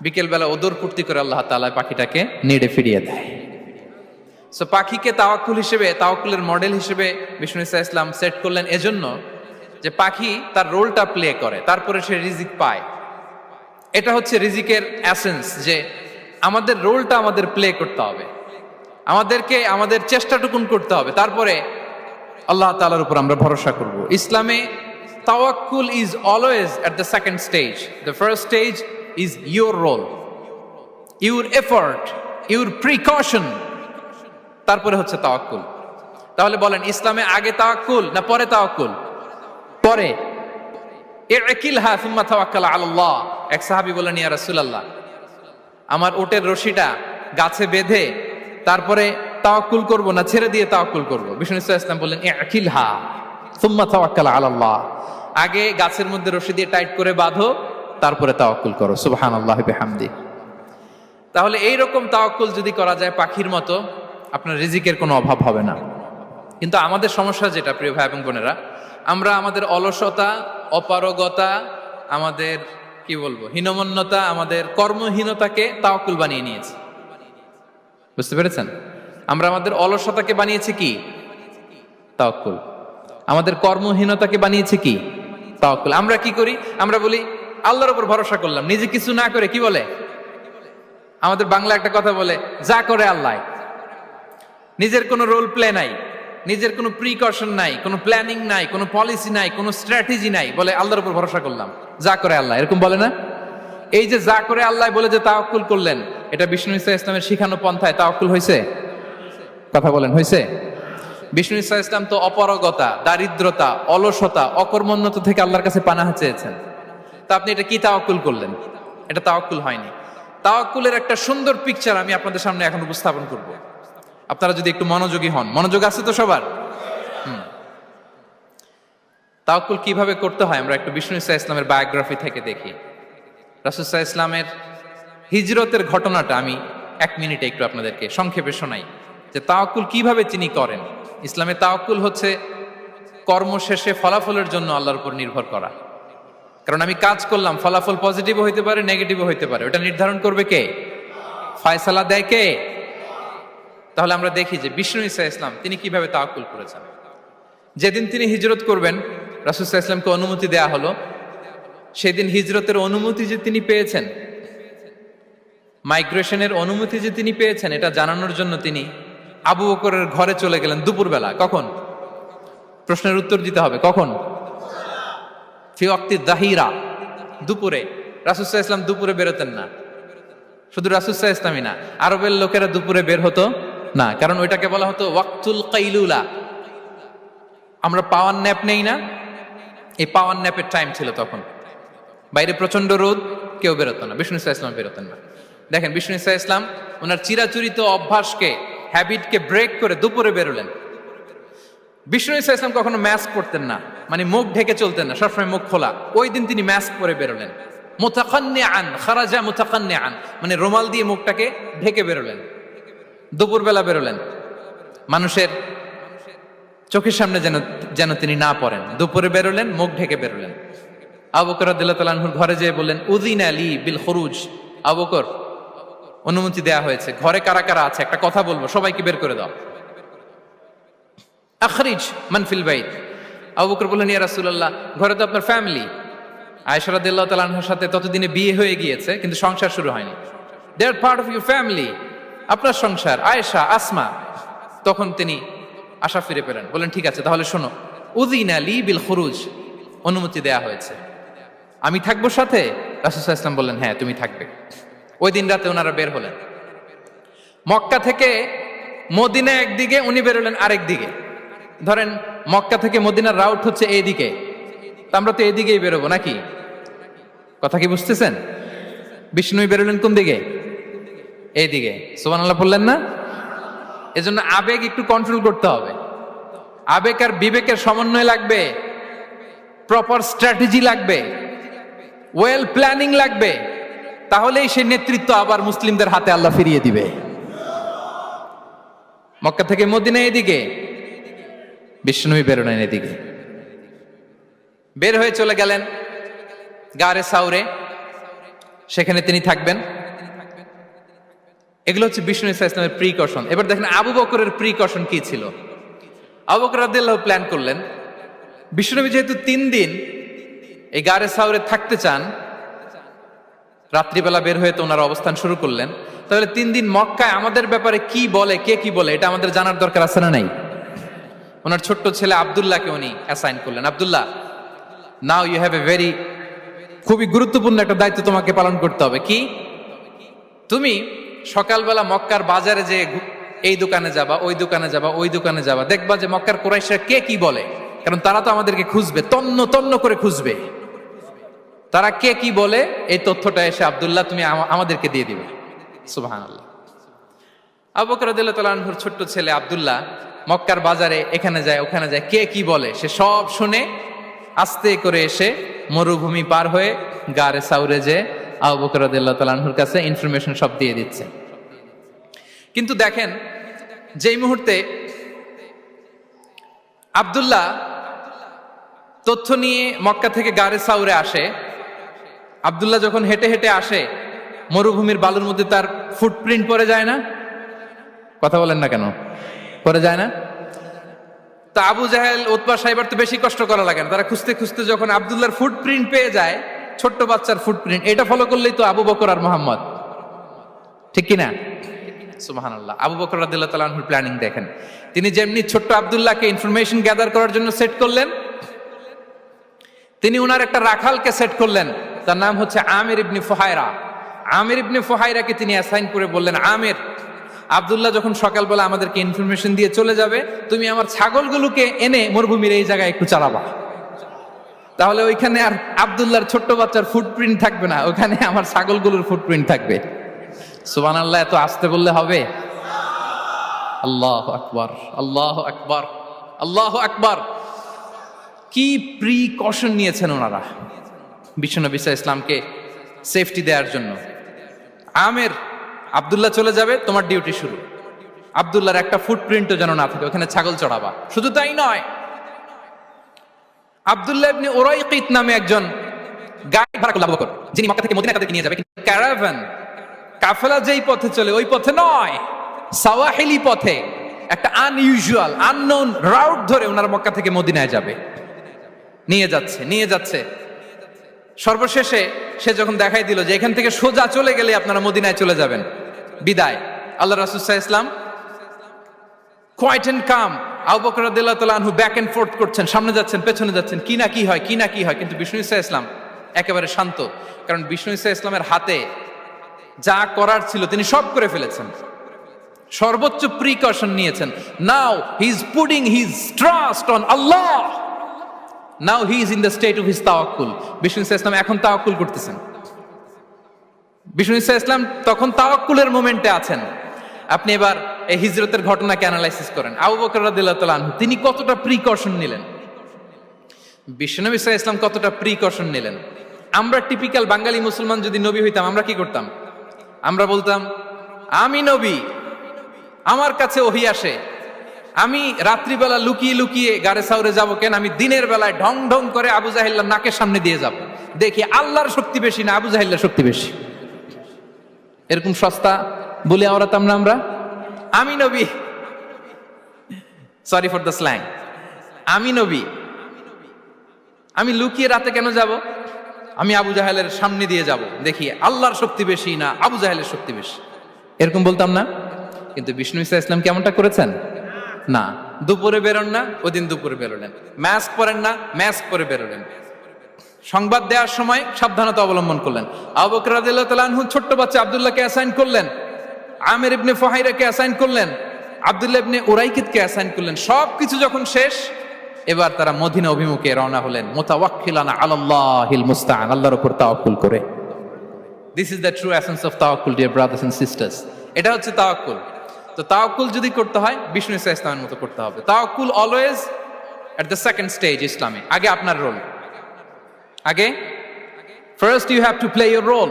বিকেল বেলা ওদর ফুর্তি করে আল্লাহ তাআলা পাখিটাকে নিড়ে ফিরিয়ে দেয়। সো পাখিকে তাওয়াক্কুল হিসেবে, তাওয়াক্কুলের মডেল হিসেবে বিষ্ণু ইসা ইসলাম সেট করলেন এজন্য যে পাখি তার রোলটা প্লে করে, তারপরে সে রিজিক পায়। এটা হচ্ছে রিজিকের এসেন্স, যে আমাদের রোলটা আমাদের প্লে করতে হবে, আমাদেরকে আমাদের চেষ্টাটুকুন করতে হবে, তারপরে আল্লাহ তাআলার উপর আমরা ভরসা করব। ইসলামে তাওয়াক্কুল is always at the second stage. The first stage is your role, your effort, your precaution, তারপরে হচ্ছে তাওয়াক্কুল। তাহলে বলেন, ইসলামে আগে তাওয়াক্কুল না পরে তাওয়াক্কুল? পরে। ইকিলহা সুম্মা তাওয়াক্কাল আলাল্লাহ। এক সাহাবী বলেন, ইয়া রাসূলুল্লাহ, আমার ওটের রশিটা গাছে বেঁধে তারপরে তাওয়াক্কুল করব না ছেড়ে দিয়ে তাওয়াক্কুল করব? বিষ্ণু ইসলাম বললেন, ইকিলহা সুম্মা তাওয়াক্কাল আলাল্লাহ। আগে গাছের মধ্যে রশি দিয়ে টাইট করে বাঁধো, তারপরে তাওয়াক্কুল করো। সুবহানাল্লাহি বিহামদি। তাহলে এইরকম তাওয়াক্কুল যদি করা যায় পাখির মতো, আপনার রিজিকের কোনো অভাব হবে না। কিন্তু আমাদের সমস্যা যেটা, প্রিয় ভাই এবং বোনেরা, আমরা আমাদের অলসতা, অপারগতা, আমাদের কি বলবো হীনমন্যতা, আমাদের কর্মহীনতাকে তাওয়াক্কুল বানিয়ে নিয়েছি। বুঝতে পেরেছেন? আমরা আমাদের অলসতাকে বানিয়েছি কি? তাওয়াক্কুল। আমাদের কর্মহীনতাকে বানিয়েছি কি? তাওয়াক্কুল। আমরা কি করি? আমরা বলি আল্লাহর উপর ভরসা করলাম, নিজে কিছু না করে। কি বলে আমাদের বাংলা একটা কথা বলে, যা করে আল্লাহ। নিজের কোনো রোল প্লে নাই, নিজের কোনো প্রিকশন নাই, কোনো প্ল্যানিং নাই, কোনো পলিসি নাই, কোনো স্ট্র্যাটেজি নাই, বলে আল্লাহর উপর ভরসা করলাম, যা করে আল্লাহ। এরকম বলে না? এই যে যা করে আল্লাহ বলে যে তাওয়াক্কুল করলেন, এটা বিষ্ণু ইসা ইসলামের শিখানো পন্থায় তাওয়াক্কুল হয়েছে? কথা বলেন, হয়েছে? বিষ্ণু ইসা ইসলাম তো অপারগতা, দারিদ্রতা, অলসতা, অকর্মণ্যতা থেকে আল্লাহর কাছে পানাহ চেয়েছেন। তা আপনি এটা কি তাওয়াক্কুল করলেন? এটা তাওয়াক্কুল হয়নি। তাওয়াক্কুলের একটা সুন্দর পিকচার আমি আপনাদের সামনে এখন উপস্থাপন করব, আপনারা যদি একটু মনোযোগী হন। মনোযোগ আছে তো সবার? তাওয়াক্কুল কিভাবে করতে হয় আমরা একটু বিষ্ণু ইসা ইসলামের বায়োগ্রাফি থেকে দেখি। রাসূল সাল্লাল্লাহু আলাইহি ইসলামের হিজরতের ঘটনাটা আমি 1 মিনিটে একটু আপনাদেরকে সংক্ষেপে শোনাই, যে তাওয়াক্কুল কিভাবে তিনি করেন। ইসলামে তাওয়াক্কুল হচ্ছে কর্ম শেষে ফলাফলের জন্য আল্লাহর উপর নির্ভর করা। কারণ আমি কাজ করলাম, ফলাফল পজিটিভও হইতে পারে, নেগেটিভও হইতে পারে, ওটা নির্ধারণ করবে কে? ফয়সালা দেয় কে? তাহলে আমরা দেখি যে বিষ্ণু ইসা ইসলাম তিনি কিভাবে তাওয়াক্কুল করেছেন। যেদিন তিনি হিজরত করবেন, রাসূল সাল্লাল্লাহু আলাইহি ওয়াসাল্লামকে অনুমতি দেয়া হলো, সেদিন হিজরতের অনুমতি যে তিনি পেয়েছেন, মাইগ্রেশনের অনুমতি যে তিনি পেয়েছেন, এটা জানানোর জন্য তিনি আবু বকরের ঘরে চলে গেলেন দুপুরবেলা। কখন? প্রশ্নের উত্তর দিতে হবে, কখন? ফি ওয়াক্তি যাহিরা, দুপুরে। রাসূল সাল্লাল্লাহু আলাইহি ওয়াসাল্লাম দুপুরে বেরোতেন না। শুধু রাসূল সাল্লাল্লাহু আলাইহি ওয়াসাল্লামই না, আরবের লোকেরা দুপুরে বের হতো না, কারণ ওইটাকে বলা হতো ওয়াক্তুল কাইলুলা। আমরা পাওয়ার ন্যাপ নেই না, এই পাওয়ার ন্যাপের টাইম ছিল তখন। বাইরে প্রচন্ড রোদ, কেউ বেরোতো না, বিষ্ণু ইসা ইসলাম বেরোতেন না। দেখেন, বিষ্ণু ইসা ইসলাম ওনার চিরাচরিত অভ্যাসকে, হ্যাবিটকে ব্রেক করে দুপুরে বেরোলেন। বিষ্ণু ইসা ইসলাম কখনো মাস্ক পরতেন না, মানে মুখ ঢেকে চলতেন না, সবসময় মুখ খোলা। ওই দিন তিনি মাস্ক পরে বেরোলেন। মুতাকান্নিআন, খারাজা মুতাকান্নিআন, মানে রুমাল দিয়ে মুখটাকে ঢেকে বেরোলেন। দুপুরবেলা বেরোলেন, মানুষের চোখের সামনে যেন তিনি না পড়েন। দুপুরে বেরোলেন, মুখ ঢেকে বেরোলেন। আবু বকর রাদিয়াল্লাহু তাআলা আনহুর ঘরে যেয়ে বললেন, উযিনা লি বিল খুরুজ। আবু বকর, অনুমতি দেয়া হয়েছে, ঘরে কারা কারা আছে একটা কথা বলবো, সবাইকে বের করে দাও। আখরিজ মান ফিল বাইত। আবু বকর বললেন, ইয়া রাসূলুল্লাহ, ঘরে তো আপনার ফ্যামিলি। আয়েশা রাদিয়াল্লাহু তাআলা আনহার সাথে ততদিনে বিয়ে হয়ে গিয়েছে, কিন্তু সংসার শুরু হয়নি। দে আর পার্ট অফ ইউর ফ্যামিলি, আপনার সংসার, আয়েশা, আসমা। তখন তিনি আশা ফিরে পেলেন, বললেন, ঠিক আছে, তাহলে শোনো, উযিনা লি বিল খুরুজ, অনুমতি দেয়া হয়েছে, আমি থাকবো সাথে? রাসূল সাল্লাল্লাহু আলাইহি ওয়াসাল্লাম বললেন, হ্যাঁ, তুমি থাকবে। ওই দিন রাতে ওনারা বের হলেন। মক্কা থেকে মদিনা একদিকে, উনি বেরোলেন আরেক দিকে। ধরেন মক্কা থেকে মদিনার রাউট হচ্ছে এইদিকে, তা আমরা তো এইদিকেই বেরোবো নাকি? কথা কি বুঝতেছেন? বিষ্ণু বেরোলেন কোন দিকে? এইদিকে। সুবহানাল্লাহ বললেন না? এজন্য আবেগ একটু কন্ট্রোল করতে হবে, আবেগ আর বিবেকের সমন্বয় লাগবে, প্রপার স্ট্র্যাটেজি লাগবে, ওয়েল প্ল্যানিং লাগবে, তাহলেই সেই নেতৃত্ব আবার মুসলিমদের হাতে আল্লাহ ফিরিয়ে দিবে। মক্কা থেকে মদিনা এদিকে, বিশ্বনবী বেরোলেন এদিকে, বের হয়ে চলে গেলেন গারে সাউরে, সেখানে তিনি থাকবেন। এগুলো হচ্ছে বিষ্ণু ইসলামের প্রিকশন। এবার দেখেন আবু বকরের প্রিকশন কি ছিল। আবু বকর রাদিয়াল্লাহু প্ল্যান করলেন, বিশ্বনবী যেহেতু 3 দিন এই গারে সাউরে থাকতে চান, রাত্রিবেলা বের হয়ে তো ওনার অবস্থান শুরু করলেন, তাহলে 3 দিন মক্কায় আমাদের ব্যাপারে কি বলে, কে কি বলে, এটা আমাদের জানার দরকার আছে না নাই? ওনার ছোট্ট ছেলে আব্দুল্লাহকে উনি অ্যাসাইন করলেন। আব্দুল্লাহ, now you have a very, খুবই গুরুত্বপূর্ণ একটা দায়িত্ব তোমাকে পালন করতে হবে। কি? তুমি সকালবেলা মক্কার বাজারে যে এই দোকানে যাবা, ওই দোকানে যাবা, ওই দোকানে যাবা, দেখবা যে মক্কার কুরাইশরা কে কি বলে, কারণ তারা তো আমাদেরকে খুঁজবে, তন্ন তন্ন করে খুঁজবে। তারা কে কি বলে এই তথ্যটা এসে আব্দুল্লাহ তুমি আমাদেরকে দিয়ে দিবে। সুবহানাল্লাহ। আবু বকর রাদিয়াল্লাহু তাআলা আনহুর ছোট্ট ছেলে আব্দুল্লাহ মক্কার বাজারে এখানে যায় ওখানে যায়, কে কি বলে সে সব শুনে আস্তে করে এসে মরুভূমি পার হয়ে গারে সাউরে যে আবু বকর রাদিয়াল্লাহু তাআলা আনহুর কাছে ইনফরমেশন সব দিয়ে দিচ্ছে। কিন্তু দেখেন, যেই মুহূর্তে আব্দুল্লাহ তথ্য নিয়ে মক্কা থেকে গারে সাউরে আসে, আব্দুল্লাহ যখন হেঁটে হেঁটে আসে, মরুভূমির বালুর মধ্যে তার ফুটপ্রিন্ট পড়ে যায় না? কথা বলেন না কেন? পড়ে যায় না? তা আবু জাহেল, উতবা সাইবার তো বেশি কষ্ট করা লাগে না, তারা খুঁজতে খুঁজতে যখন আব্দুল্লাহর ফুটপ্রিন্ট পেয়ে যায়, ছোট্ট বাচ্চার ফুটপ্রিন্ট, এটা ফলো করলেই তো আবু বকর আর মোহাম্মদ, ঠিক কিনা? সুবহানাল্লাহ। আবু বকর রাদিয়াল্লাহু তাআলা আনহুর প্ল্যানিং দেখেন, তিনি যেমনি ছোট্ট আব্দুল্লাহকে ইনফরমেশন গ্যাদার করার জন্য সেট করলেন, তিনি উনার একটা রাখালকে সেট করলেন, তার নাম হচ্ছে আমির ইবনে ফুহায়রা। আমির ইবনে ফুহায়রাকে তিনি অ্যাসাইন করে বললেন, আমির, আব্দুল্লাহ যখন সকালবেলা আমাদেরকে ইনফরমেশন দিয়ে চলে যাবে, তুমি আমার ছাগলগুলোকে এনে মরুভূমির এই জায়গায় একটু চালাবা, তাহলে ওইখানে আর আব্দুল্লাহর ছোট্ট বাচ্চার ফুটপ্রিন্ট থাকবে না, ওখানে আমার ছাগলগুলোর ফুটপ্রিন্ট থাকবে। সুবহানাল্লাহ। এত আস্তে বললে হবে? আল্লাহু আকবার, আল্লাহু আকবার, আল্লাহু আকবার। কি প্রিকশন নিয়েছেন ওনারা বিশ্বনবী সাল্লাল্লাহু আলাইহি ইসলামকে সেফটি দেওয়ার জন্য। আমের, আব্দুল্লাহ চলে যাবে, তোমার ডিউটি শুরু, আব্দুল্লাহর একটা ফুটপ্রিন্টও যেন না থাকে, ওখানে ছাগল চড়াবা। শুধু তাই নয়, আব্দুল্লাহ ইবনে উরাইকিত নামে একজন গাইড ভাড়া করল আবু বকর, যিনি মক্কা থেকে মদিনা তাদেরকে নিয়ে যাবে, কিন্তু ক্যারাভান, কাফেলা যেই পথে চলে ওই পথে নয়, সাওয়াহিলি পথে, একটা আনইউজুয়াল আননোন রাউট ধরে ওনারা মক্কা থেকে মদিনায় যাবে। নিয়ে যাচ্ছে সর্বশেষে সে যখন দেখাই দিল যে এখান থেকে সোজা চলে গেলে আপনারা মদিনায় চলে যাবেন, বিদায়। আল্লাহ রাসূল সাল্লাল্লাহু আলাইহি ওয়াসাল্লাম কোয়াইট এন্ড কাম, আবু বকর রাদিয়াল্লাহু তাআলা আনহু ব্যাক এন্ড ফোর্থ করছেন, সামনে যাচ্ছেন পেছনে যাচ্ছেন, কি না কি হয়, কিন্তু বিষ্ণু সাল্লাল্লাহু আলাইহি ওয়াসাল্লাম একেবারে শান্ত, কারণ বিষ্ণু সাল্লাল্লাহু আলাইহি ওয়াসাল্লামের হাতে যা করার ছিল তিনি সব করে ফেলেছেন, সর্বোচ্চ প্রিকশন নিয়েছেন। Now he is putting his trust on Allah, now he is in the state of his তাওয়াক্কুল। বিষ্ণু সাল্লাল্লাহু আলাইহি ওয়াসাল্লাম এখন তাওয়াক্কুল করতেছেন, বিষ্ণু সাল্লাল্লাহু আলাইহি ওয়াসাল্লাম তখন তাওয়াক্কুলের মোমেন্টে আছেন। আপনি এবার এই হিজরতের ঘটনাকে অ্যানালাইসিস করেন, আবু বকর রাদিয়াল্লাহু তাআলা আনহু তিনি কতটা প্রিকশন নিলেন, বিশ্বনবী সাল্লাল্লাহু আলাইহি ওয়াসাল্লাম কতটা প্রিকশন নিলেন। আমরা টিপিক্যাল বাঙালি মুসলমান যদি নবী হইতাম, আমরা কি করতাম? আমরা বলতাম, আমি নবী, আমার কাছে ওহী আসে, আমি রাত্রিবেলা লুকিয়ে লুকিয়ে গারে সাউরে যাব কেন, আমি দিনের বেলায় ঢং ঢং করে আবু জাহেল্লার নাকের সামনে দিয়ে যাব, দেখি আল্লাহর শক্তি বেশি না আবু জাহেল্লার শক্তি বেশি। এরকম সস্তা বলে আওড়াতাম না আমরা? আমি নবী, সরি ফর দ্য স্ল্যাং, আমি নবী, আমি লুকিয়ে রাতে কেন যাব, আমি আবু জাহেলের সামনে দিয়ে যাব, দেখি আল্লাহর শক্তি বেশি না আবু জাহেলের শক্তি বেশি, এরকম বলতাম না? কিন্তু বিষ্ণু ঈসা ইসলাম কেমনটা করেছেন? না, দুপুরে বেরোন না, ওই দিন দুপুরে বেরোলেন, মাস্ক পরেন না, মাস্ক পরে বেরোলেন, সংবাদ দেওয়ার সময় সাবধানতা অবলম্বন করলেন। আবু বকর রাদিয়াল্লাহু তাআলা আনহু ছোট্ট বাচ্চা আব্দুল্লাহকে অ্যাসাইন করলেন, আমির ইবনে ফুহাইরাকে অ্যাসাইন করলেন, আব্দুল্লাহ ইবনে উরাইকিতকে অ্যাসাইন করলেন। সবকিছু যখন শেষ, এবার তারা মদিনা অভিমুখে রওনা হলেন, মুতাওয়াক্কিলানা আলাল্লাহিল মুস্তাআন, আল্লাহর উপর তাওয়াক্কুল করে। This is the true essence of তাওয়াক্কুল, ডিয়ার ব্রাদার্স এন্ড সিস্টার্স। এটা হচ্ছে তাওয়াক্কুল। তো তাওয়াক্কুল যদি করতে হয় বিষ্ণু ইসলামের মতো করতে হবে। তাওয়াক্কুল always at the second stage ইসলামে, আগে আপনার রোল। আগে first you have to play your role,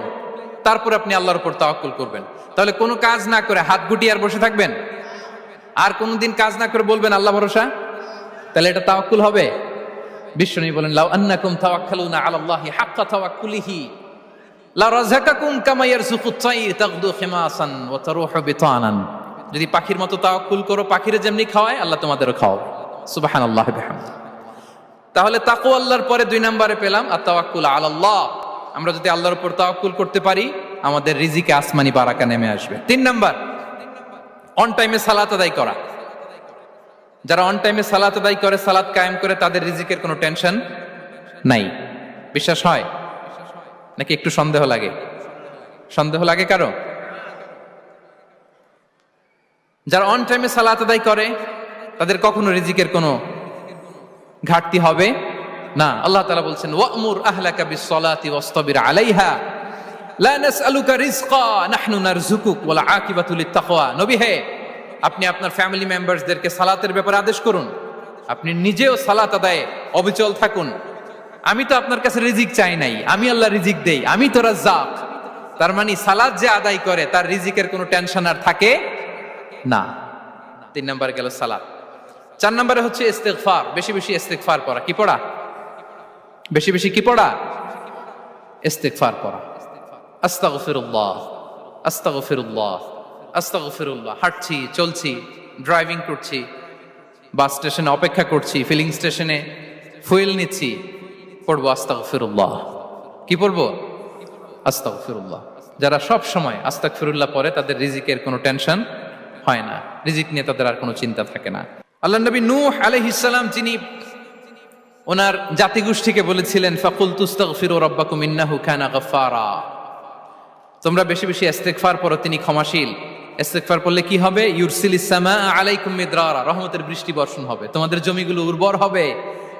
তারপর আপনি আল্লাহর উপর তাওয়াক্কুল করবেন। তাহলে কোনো কাজ না করে হাত গুটিয়ে আর বসে থাকবেন, আর কোনোদিন কাজ না করে বলবেন আল্লাহ ভরসা, তাহলে এটা তাওয়াক্কুল হবে? বিশ্বনবী বলেন, লাউ আন্নাকুম তাওয়াক্কালুনা আলাল্লাহি হাক্কা তাওয়াক্কুলিহি লা রাযাকাকুম কামা ইয়ারযুকুত তাইর তাগদু খিমাসান ওয়া তারুহু বিতানান। যদি পাখির মতো তাওয়াক্কুল করো, পাখিরে যেমনি খাওয়ায় আল্লাহ তোমাদেরও খাওয়াবে। সুবহানাল্লাহি বিহামদিহি। তাহলে তাকওয়া আল্লাহর পরে 2 নম্বরে পেলাম আত-তাওয়াক্কুল আলাল্লাহ। আমরা যদি আল্লাহর উপর তাওয়াক্কুল করতে পারি, আমাদের রিজিকে আসমানি বারাকা নেমে আসবে। 3 নাম্বার, অন টাইমে সালাত আদায় করা। যারা অন টাইমে সালাত আদায় করে, সালাত কায়েম করে, তাদের রিজিকের কোনো টেনশন নাই। বিশ্বাস হয় নাকি একটু সন্দেহ লাগে? সন্দেহ লাগে কারো? যারা অন টাইমে সালাত আদায় করে তাদের কখনো রিজিকের কোনো ঘাটতি হবে না। আল্লাহ তাআলা বলছেন, ওয়া'মুর আহলাকা বিস-সালাতি ওয়াসতাবির আলাইহা লা নাসআলুকা রিজকা নাহনু নারযুকুক ওয়াল আকিবাতু লিত-তাকওয়া। নবী হে, আপনি আপনার ফ্যামিলি মেম্বারসদেরকে সালাতের ব্যাপারে আদেশ করুন, আপনি নিজেও সালাত আদায়ে অবিচল থাকুন। আমি তো আপনার কাছে রিজিক চাই নাই, আমি আল্লাহ রিজিক দেই, আমি তো রাজ্জাক। তার মানে সালাত যে আদায় করে তার রিজিকের কোনো টেনশন আর থাকে না। 3 নম্বরে গেল সালাত। 4 নম্বরে হচ্ছে ইস্তিগফার। বেশি বেশি ইস্তিগফার পড়া। কি পড়া? বেশি বেশি কি পড়া? ইস্তিগফার পড়া। আস্তাগফিরুল্লাহ, আস্তাগফিরুল্লাহ, আস্তাগফিরুল্লাহ। হাঁটছি, চলছি, ড্রাইভিং করছি, বাস স্টেশনে অপেক্ষা করছি, ফিলিং স্টেশনে ফুয়েল নিচ্ছি, পড়বো আস্তাগফিরুল্লাহ। কি পড়বো? আস্তাগফিরুল্লাহ। যারা সব সময় আস্তাগফিরুল্লাহ পড়ে তাদের রিজিকের কোনো টেনশন হয় না, রিজিক নিয়ে তাদের আর কোনো চিন্তা থাকে না। আল্লাহ নবী নূহ আলাইহিস সালাম, যিনি ওনার জাতিগোষ্ঠীকে বলেছিলেন, ফাকুলতু আস্তাগফিরু রাব্বাকুম ইন্নাহু কানা গাফফারা, তোমরা বেশি বেশি ইস্তিগফার পড়ো, তিনি ক্ষমাশীল। ইস্তিগফার পড়লে কি হবে? ইউরসিলিস সামাআ আলাইকুম মিদরারা, রহমতের বৃষ্টি বর্ষণ হবে, তোমাদের জমিগুলো উর্বর হবে।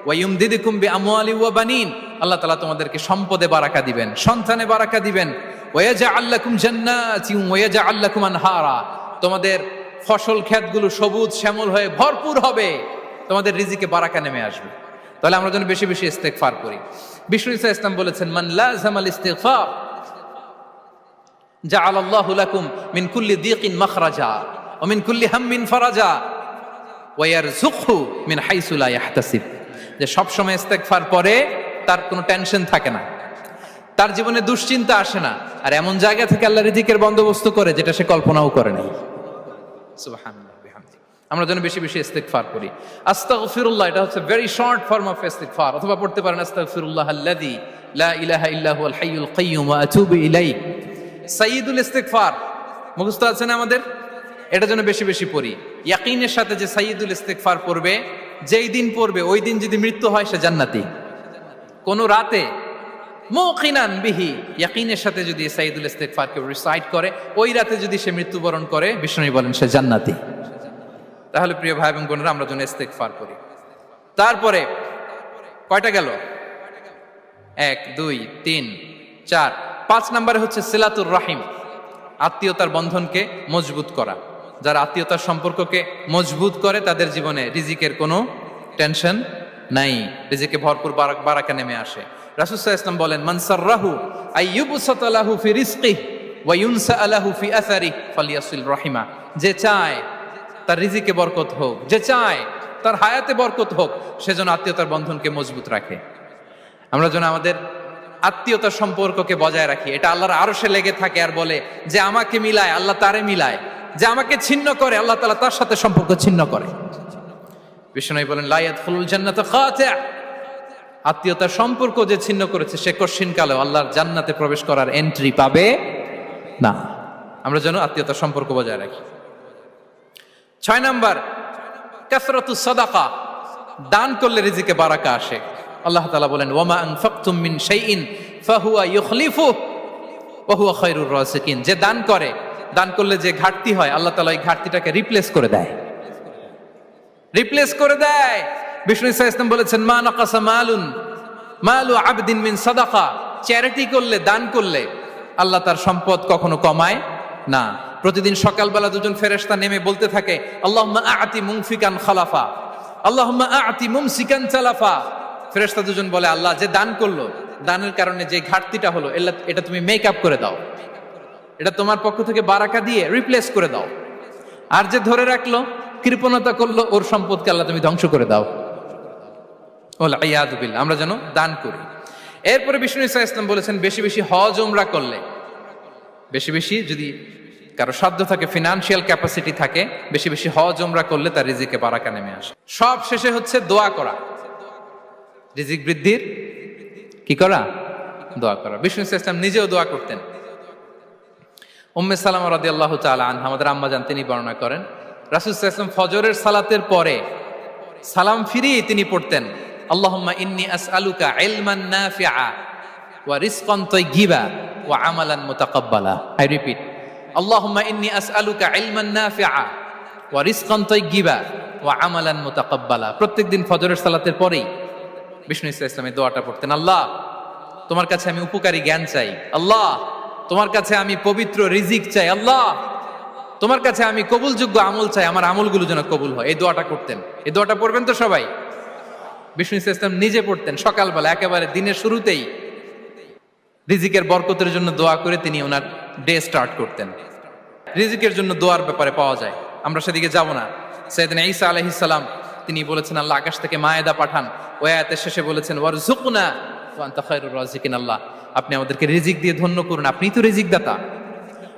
ওয়া ইউমদিদুকুম বিআমওয়ালি ওয়া বানিন, আল্লাহ তাআলা তোমাদেরকে সম্পদে বারাকা দিবেন, সন্তানে বারাকা দিবেন। ওয়া ইয়াজআল লাকুম জান্নাতিন ওয়া ইয়াজআল লাকুম আনহারা, তোমাদের ফসল ক্ষেতগুলো সবুজ শ্যামল হয়ে ভরপুর হবে, তোমাদের রিজিকে বারাকা নেমে আসবে। তাহলে আমরা যেন বেশি বেশি ইস্তিগফার করি। বিষ্ণু ইসা ইসলাম বলেছেন, মান লাযামাল ইস্তিগফার জাআলাল্লাহু লাকুম মিন কুল্লি দিকিন মাখরাজা ওয়া মিন কুল্লি হাম্মিন ফারাজা ওয়া ইয়ারযুকহু মিন হাইসু লা ইয়াহতাসিব। যে সব সময় ইস্তিগফার পড়ে তার কোনো টেনশন থাকে না, তার জীবনে দুশ্চিন্তা আসে না, আর এমন জায়গা থেকে আল্লাহ রিজিকের বন্দোবস্ত করে যেটা সে কল্পনাও করে নাই। সুবহানাল্লাহ বিহামদিহি। আমরা যেন বেশি বেশি ইস্তিগফার করি। আস্তাগফিরুল্লাহ, এটা হচ্ছে ভেরি শর্ট ফর্ম অফ ইস্তিগফার। অথবা পড়তে পারেন আস্তাগফিরুল্লাহাল্লাযী লা ইলাহা ইল্লা হুয়াল হাইয়ুল কাইয়্যুম ওয়া আতুবু ইলাইহি। সাইয়্যিদুল ইস্তিগফার মুখস্থ আছে না আমাদের? এটা যেন বেশি বেশি পড়ি। ইয়াকিনের সাথে যে সাইয়্যিদুল ইস্তিগফার পড়বে, যেই দিন পড়বে ওই দিন যদি মৃত্যু হয় সে জান্নাতি। কোন রাতে মুকিনান বিহি, ইয়াকিনের সাথে যদি সাইয়্যিদুল ইস্তিগফারকে রিসাইট করে, ওই রাতে যদি সে মৃত্যুবরণ করে, বিষ্ণু বলেন সে জান্নাতি। তাহলে প্রিয় ভাই এবং বোনেরা, আমরা যেন ইস্তিগফার করি। তারপরে কয়টা গেল? 1 2 3 4 5 নম্বরে হচ্ছে সিলাতুর রাহিম, আত্মীয়তার বন্ধনকে মজবুত করা। যারা আত্মীয়তার সম্পর্ককে মজবুত করে তাদের জীবনে রিজিকের কোনো টেনশন নাই, রিজিকে ভরপুর বারাকা নেমে আসে। রাসূল সাল্লাল্লাহু আলাইহি ওয়াসাল্লাম বলেন, মান সাররাহু আইয়ুবসাতা লাহু ফি রিজকিহি ওয়া ইউনসা লাহু ফি আসারিহি ফালিয়াসিল রাহিমা। যে চায় তার রিজিকে বরকত হোক, যে চায় তার হায়াতে বরকত হোক, সেজন্য আত্মীয়তার বন্ধনকে মজবুত রাখে। আমরা যেন আমাদের আত্মীয়তার সম্পর্ককে বজায় রাখি। এটা আল্লাহর আরশে লেগে থাকে আর বলে যে আমাকে মিলায় আল্লাহ তারে মিলায়, যে আমাকে ছিন্ন করে আল্লাহ তাআলা তার সাথে সম্পর্ক ছিন্ন করে। বিষ্ণু বলেন, লা ইয়াদখুলুল জান্নাতা খাতি', আত্মীয়তার সম্পর্ক যে ছিন্ন করেছে সে কশিন কালে আল্লাহর জান্নাতে প্রবেশ করার এন্ট্রি পাবে না। আমরা যেন আত্মীয়তার সম্পর্ক বজায় রাখি। 6 নাম্বার, কাসরাতুস সাদাকা, দান করলে রিজিকে বারাকা আসে। আল্লাহ তাআলা বলেন, ওয়ামা আনফাকতুম মিন শাইইন ফাহুয়া ইউখলিফুহু ওয়া হুয়া খায়রুর রাযিকিন। যে দান করে, দান করলে যে ঘাটতি হয় আল্লাহ তাআলা এই ঘাটতিটাকে রিপ্লেস করে দেয়, রিপ্লেস করে দেয়। বিষ্ণু ইসা ইসলাম বলেছেন, মা নাকাসা মালু আবদিন মিন সাদাকা, চ্যারিটি করলে, দান করলে আল্লাহ তার সম্পদ কখনো কমায় না। প্রতিদিন সকালবেলা 2জন ফেরেশতা নেমে বলতে থাকে, আল্লাহুম্মা আ'তি মুনফিকান খালাফা, আল্লাহুম্মা আ'তি মুমসিকান তালাফা। ফেরেশতা 2জন বলে, আল্লাহ যে দান করলো দানের কারণে যে ঘাটতিটা হলো এটা তুমি মেক আপ করে দাও, এটা তোমার পক্ষ থেকে বারাকা দিয়ে রিপ্লেস করে দাও। আর যে ধরে রাখলো, কৃপণতা করলো, ওর সম্পদকে আল্লাহ তুমি ধ্বংস করে দাও। ওয়াল-ইয়াযু বিল্লাহ। আমরা যেন দান করি। এরপরে বিষ্ণু ঈসা ইসলাম বলেছেন, বেশি বেশি হজ উমরা করলে, বেশি বেশি যদি কারো সাধ্য থাকে, ফিনান্সিয়াল ক্যাপাসিটি থাকে, বেশি বেশি হজ উমরা করলে তার রিজিকে বারাকা নেমে আসে। সব শেষে হচ্ছে দোয়া করা, রিজিক বৃদ্ধির কি করা? দোয়া করা। বিষ্ণু ঈসা ইসলাম নিজেও দোয়া করতেন। উম্মে সালামা রাদিয়াল্লাহু তাআলা আনহা, আমাদের আম্মা জান, তিনি বর্ণনা করেন, রাসূল সাল্লাল্লাহু আলাইহি ওয়াসাল্লাম ফজরের সালাতের পরে সালাম ফিরিয়ে তিনি পড়তেন, আল্লাহুম্মা ইন্নী আসআলুকা ইলমান নাফিআ ওয়া রিজকান তাইয়্যিবা ওয়া আমালান মুতাকাব্বালা। আই রিপিট, আল্লাহুম্মা ইন্নী আসআলুকা ইলমান নাফিআ ওয়া রিজকান তাইয়্যিবা ওয়া আমালান মুতাকাব্বালা। প্রত্যেকদিন ফজরের সালাতের পরেই বিষ্ণু ঈসা ইসলাম এই দোয়াটা পড়তেন, আল্লাহ তোমার কাছে আমি উপকারী জ্ঞান চাই, আল্লাহ তোমার কাছে আমি পবিত্র রিজিক চাই, আল্লাহ তোমার কাছে আমি কবুলযোগ্য আমল চাই, আমার আমলগুলো যেন কবুল হয়। এই দোয়াটা করতেন। এই দোয়াটা পড়বেন তো সবাই। বিষ্ণু ঈসা ইসলাম নিজে পড়তেন সকালবেলা, একেবারে দিনের শুরুতেই রিজিকের বরকতের জন্য দোয়া করে তিনি ওনার ডে স্টার্ট করতেন। রিজিকের জন্য দোয়ার ব্যাপারে পাওয়া যায়, আমরা সেদিকে যাব না। সাইয়েদনা ঈসা আলাইহিস সালাম তিনি বলেছেন, আল্লাহ আকাশ থেকে মায়েদা পাঠান। ওই আয়াতের শেষে বলেছেন, ওয়ারযুকনা ওয়া আনতা খায়রুর রাযিকিন, আল্লাহ আপনি আমাদেরকে রিজিক দিয়ে ধন্য করুন, আপনিই তো রিজিক দাতা।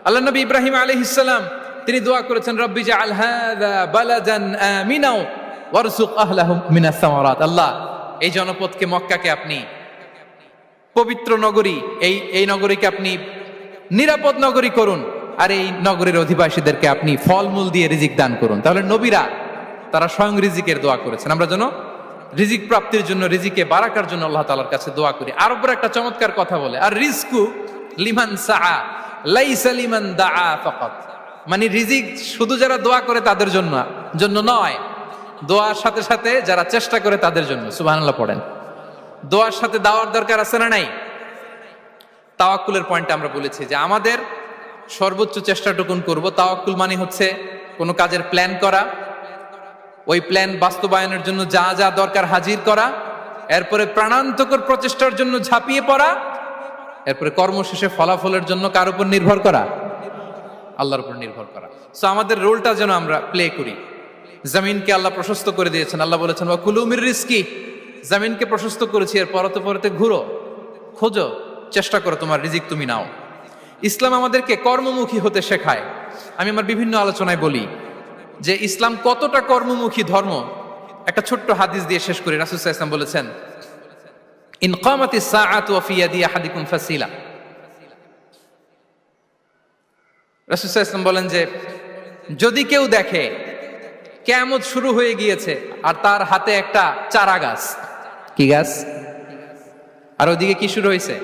আল্লাহ নবী ইব্রাহিম আলাইহিস সালাম তিনি দোয়া করেছেন, রব্বি জাআল হাযা বালাদান আমিনা ওয়ারযুক আহলাহু মিনাস সামারাত, আল্লাহ এই জনপদকে, মক্কাকে আপনি পবিত্র নগরী, এই নগরীকে আপনি নিরাপদ নগরী করুন, আর এই নগরীর অধিবাসীদেরকে আপনি ফলমূল দিয়ে রিজিক দান করুন। তাহলে নবীরা তারা স্বয়ং রিজিকের দোয়া করেছেন। আমরা যেন রিজিক প্রাপ্তির জন্য, রিজিকে বারাকার জন্য আল্লাহ তাআলার কাছে দোয়া করি। আরবরা একটা চমৎকার কথা বলে, আর রিজকু লিমান সাআ লাইসা লিমান দাআ ফাকাত, মানে রিজিক শুধু যারা দোয়া করে তাদের জন্য নয়, দোয়ার সাথে সাথে যারা চেষ্টা করে তাদের জন্য। সুবহানাল্লাহ পড়েন। দোয়ার সাথে দাওয়ার দরকার আছে না নাই? তাওয়াক্কুলের পয়েন্টে আমরা বলেছি যে আমাদের সর্বোচ্চ চেষ্টাটুকুন করব। তাওয়াক্কুল মানে হচ্ছে কোনো কাজের প্ল্যান করা, ওই প্ল্যান বাস্তবায়নের জন্য যা যা দরকার হাজির করা, এরপরে প্রাণান্তকর প্রচেষ্টার জন্য ঝাঁপিয়ে পড়া, এরপরে কর্মশেষে ফলাফলের জন্য কার উপর নির্ভর করা? আল্লাহর উপর নির্ভর করা। সো আমাদের রোলটা যেন আমরা প্লে করি। জমিনকে আল্লাহ প্রশস্ত করে দিয়েছেন, আল্লাহ বলেছেন ওয়া কুলু মির রিজকি, জমিনকে প্রশস্ত করেছি, এর পরতে পরতে ঘুরো, খোঁজো, চেষ্টা করো তোমার রিজিক তুমি নাও। ইসলাম আমাদেরকে কর্মমুখী হতে শেখায়। আমি আমার বিভিন্ন আলোচনায় বলি যে ইসলাম কতটা কর্মমুখী ধর্ম। একটা ছোট্ট হাদিস দিয়ে শেষ করি। রাসূল সাল্লাল্লাহু আলাইহি ওয়াসাল্লাম বলেছেন, ইন কামাতিস সাআতু ওয়া ফি ইয়াদি আহাদিকুম ফাসিলা। রাসূল সাল্লাল্লাহু আলাইহি ওয়াসাল্লাম বলেন যে যদি কেউ দেখে কিয়ামত শুরু হয়ে গিয়েছে আর তার হাতে একটা চারা গাছ, কি গাছ? আর ওদিকে কি শুরু হয়েছে?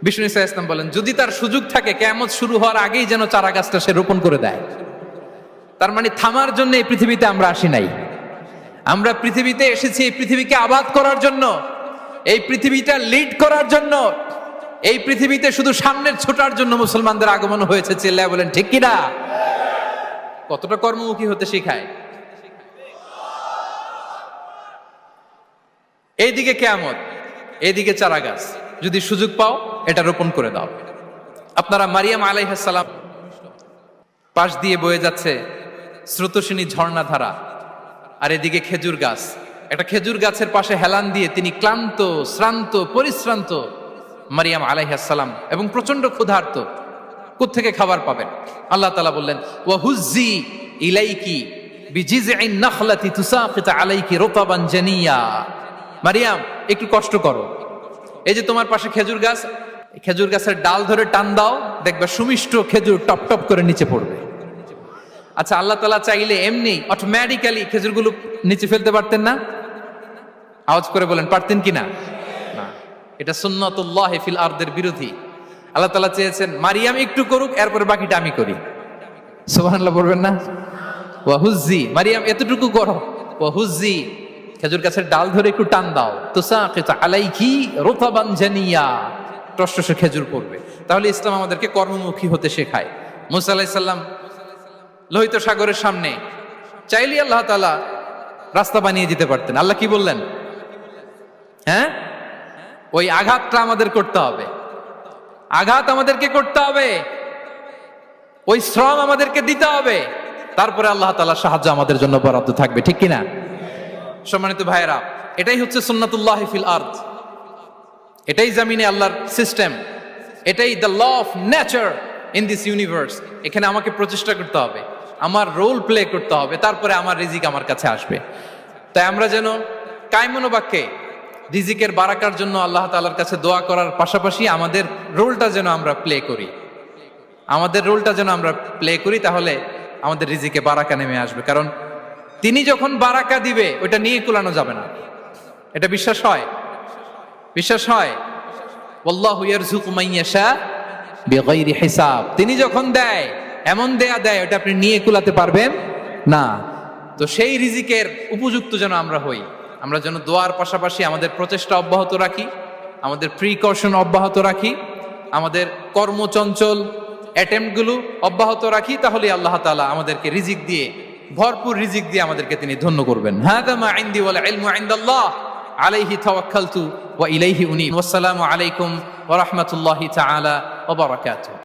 বিষ্ণু ঈসা ইসলাম বলেন যদি তার সুযোগ থাকে কিয়ামত শুরু হওয়ার আগেই যেন চারা গাছটা সে রোপণ করে দেয়। তার মানে থামার জন্য এই পৃথিবীতে আমরা আসি নাই। আমরা পৃথিবীতে এসেছি এই পৃথিবীকে আবাদ করার জন্য, এই পৃথিবীটা লিড করার জন্য। এই পৃথিবীতে শুধু সামনের ছোটার জন্য মুসলমানদের আগমন হয়েছে। চিল্লায় বলেন ঠিক কিনা? কতটা কর্মমুখী হতে শেখায়। এইদিকে কিয়ামত, এইদিকে চারা গাছ, যদি সুযোগ পাও এটা রোপণ করে দাও। আপনারা মারিয়াম আলাইহিস সালাম পাশ দিয়ে বয়ে যাচ্ছে স্রোতস্বিনী ঝর্ণাধারা, আর এদিকে খেজুর গাছ। একটা খেজুর গাছের পাশে হেলান দিয়ে তিনি ক্লান্ত, শ্রান্ত, পরিশ্রান্ত মারিয়াম আলাইহিস সালাম, এবং প্রচন্ড ক্ষুধার্ত। কোত্থেকে খাবার পাবেন? আল্লাহ তাআলা বললেন ওয়া হুজ্জি ইলাইকি বিজিযইন নাখলাতি তুসাকিত আলাইকি রুতাবান জানিয়া। মারিয়াম একটু কষ্ট করো, এই যে তোমার পাশে খেজুর গাছ, খেজুর গাছের ডাল ধরে টান দাও, দেখবে সুমিষ্ট খেজুর টপ টপ করে নিচে পড়বে। আচ্ছা, আল্লাহ তাআলা চাইলে এমনি অটোমেটিক্যালি খেজুরগুলো নিচে ফেলতে পারতেন না? আওয়াজ করে বলেন পারতেন কিনা? না, এটা সুন্নাতুল্লাহি ফিল আরদের বিরোধী। আল্লাহ তাআলা চেয়েছেন মারিয়াম একটু করুক, এরপরে বাকিটা আমি করি। সুবহানাল্লাহ বলবেন না? ওয়া হুজ্জি, মারিয়াম এতটুকু করো, ওয়া হুজ্জি খেজুর গাছের ডাল ধরে একটু টান দাও, তুসাকিত আলাইকি রুতাবান জানিয়া, টসটসে খেজুর পড়বে। তাহলে ইসলাম আমাদেরকে কর্মমুখী হতে শেখায়। মুসা আলাইহিস সালাম লোহিত সাগরের সামনে চাইলে আল্লাহ তাআলা রাস্তা বানিয়ে দিতে পারতেন। আল্লাহ কি বললেন? হ্যাঁ, ওই আঘাতটা আমাদের করতে হবে, আঘাত আমাদেরকে করতে হবে, ওই শ্রম আমাদেরকে দিতে হবে, তারপরে আল্লাহ তাআলার সাহায্য আমাদের জন্য বরাদ্দ থাকবে, ঠিক কিনা? সম্মানিত ভাইয়েরা, এটাই হচ্ছে সুন্নাতুল্লাহ ফিল আরদ, এটাই জামিনে আল্লাহর সিস্টেম, এটাই the law of nature in this universe. এখানে আমাকে প্রচেষ্টা করতে হবে, আমার রোল প্লে করতে হবে, তারপরে আমার রিজিক আমার কাছে আসবে। তাই আমরা যেন কায়মনোবাক্যে রিজিকের বারাকার জন্য আল্লাহ তাআলার কাছে দোয়া করার পাশাপাশি আমাদের রোলটা যেন আমরা প্লে করি, আমাদের রোলটা যেন আমরা প্লে করি, তাহলে আমাদের রিজিকে বারাকা নেমে আসবে। কারণ তিনি যখন বারাকা দিবে ওটা নিয়ে কুলানো যাবে না, এটা বিশ্বাস হয়? বিশ্বাস হয়? ওয়াল্লাহু ইয়ারযুকু মান ইয়াশা বিগাইরি হিসাব। তিনি যখন দেয় এমন দেয় ওটা আপনি নিয়ে কুলাতে পারবেন না। তো সেই রিজিকের উপযুক্ত যেন আমরা হই, আমরা যেন দোয়ার পাশাপাশি আমাদের প্রচেষ্টা অব্যাহত রাখি, আমাদের প্রিকশন অব্যাহত রাখি, আমাদের কর্মচঞ্চল অ্যাটেম্পটগুলো অব্যাহত রাখি, তাহলে আল্লাহ তাআলা আমাদেরকে রিজিক দিয়ে, ভরপুর রিজিক দিয়ে আমাদেরকে তিনি ধন্য করবেন। হাযা মা ইনদি ওয়াল ইলমু ইনদাল্লাহ আলাইহি তাওয়াক্কালতু ওয়া ইলাইহি উনীব। ওয়াসসালামু আলাইকুম ওয়া রাহমাতুল্লাহি তাআলা ওয়া বারাকাতুহু।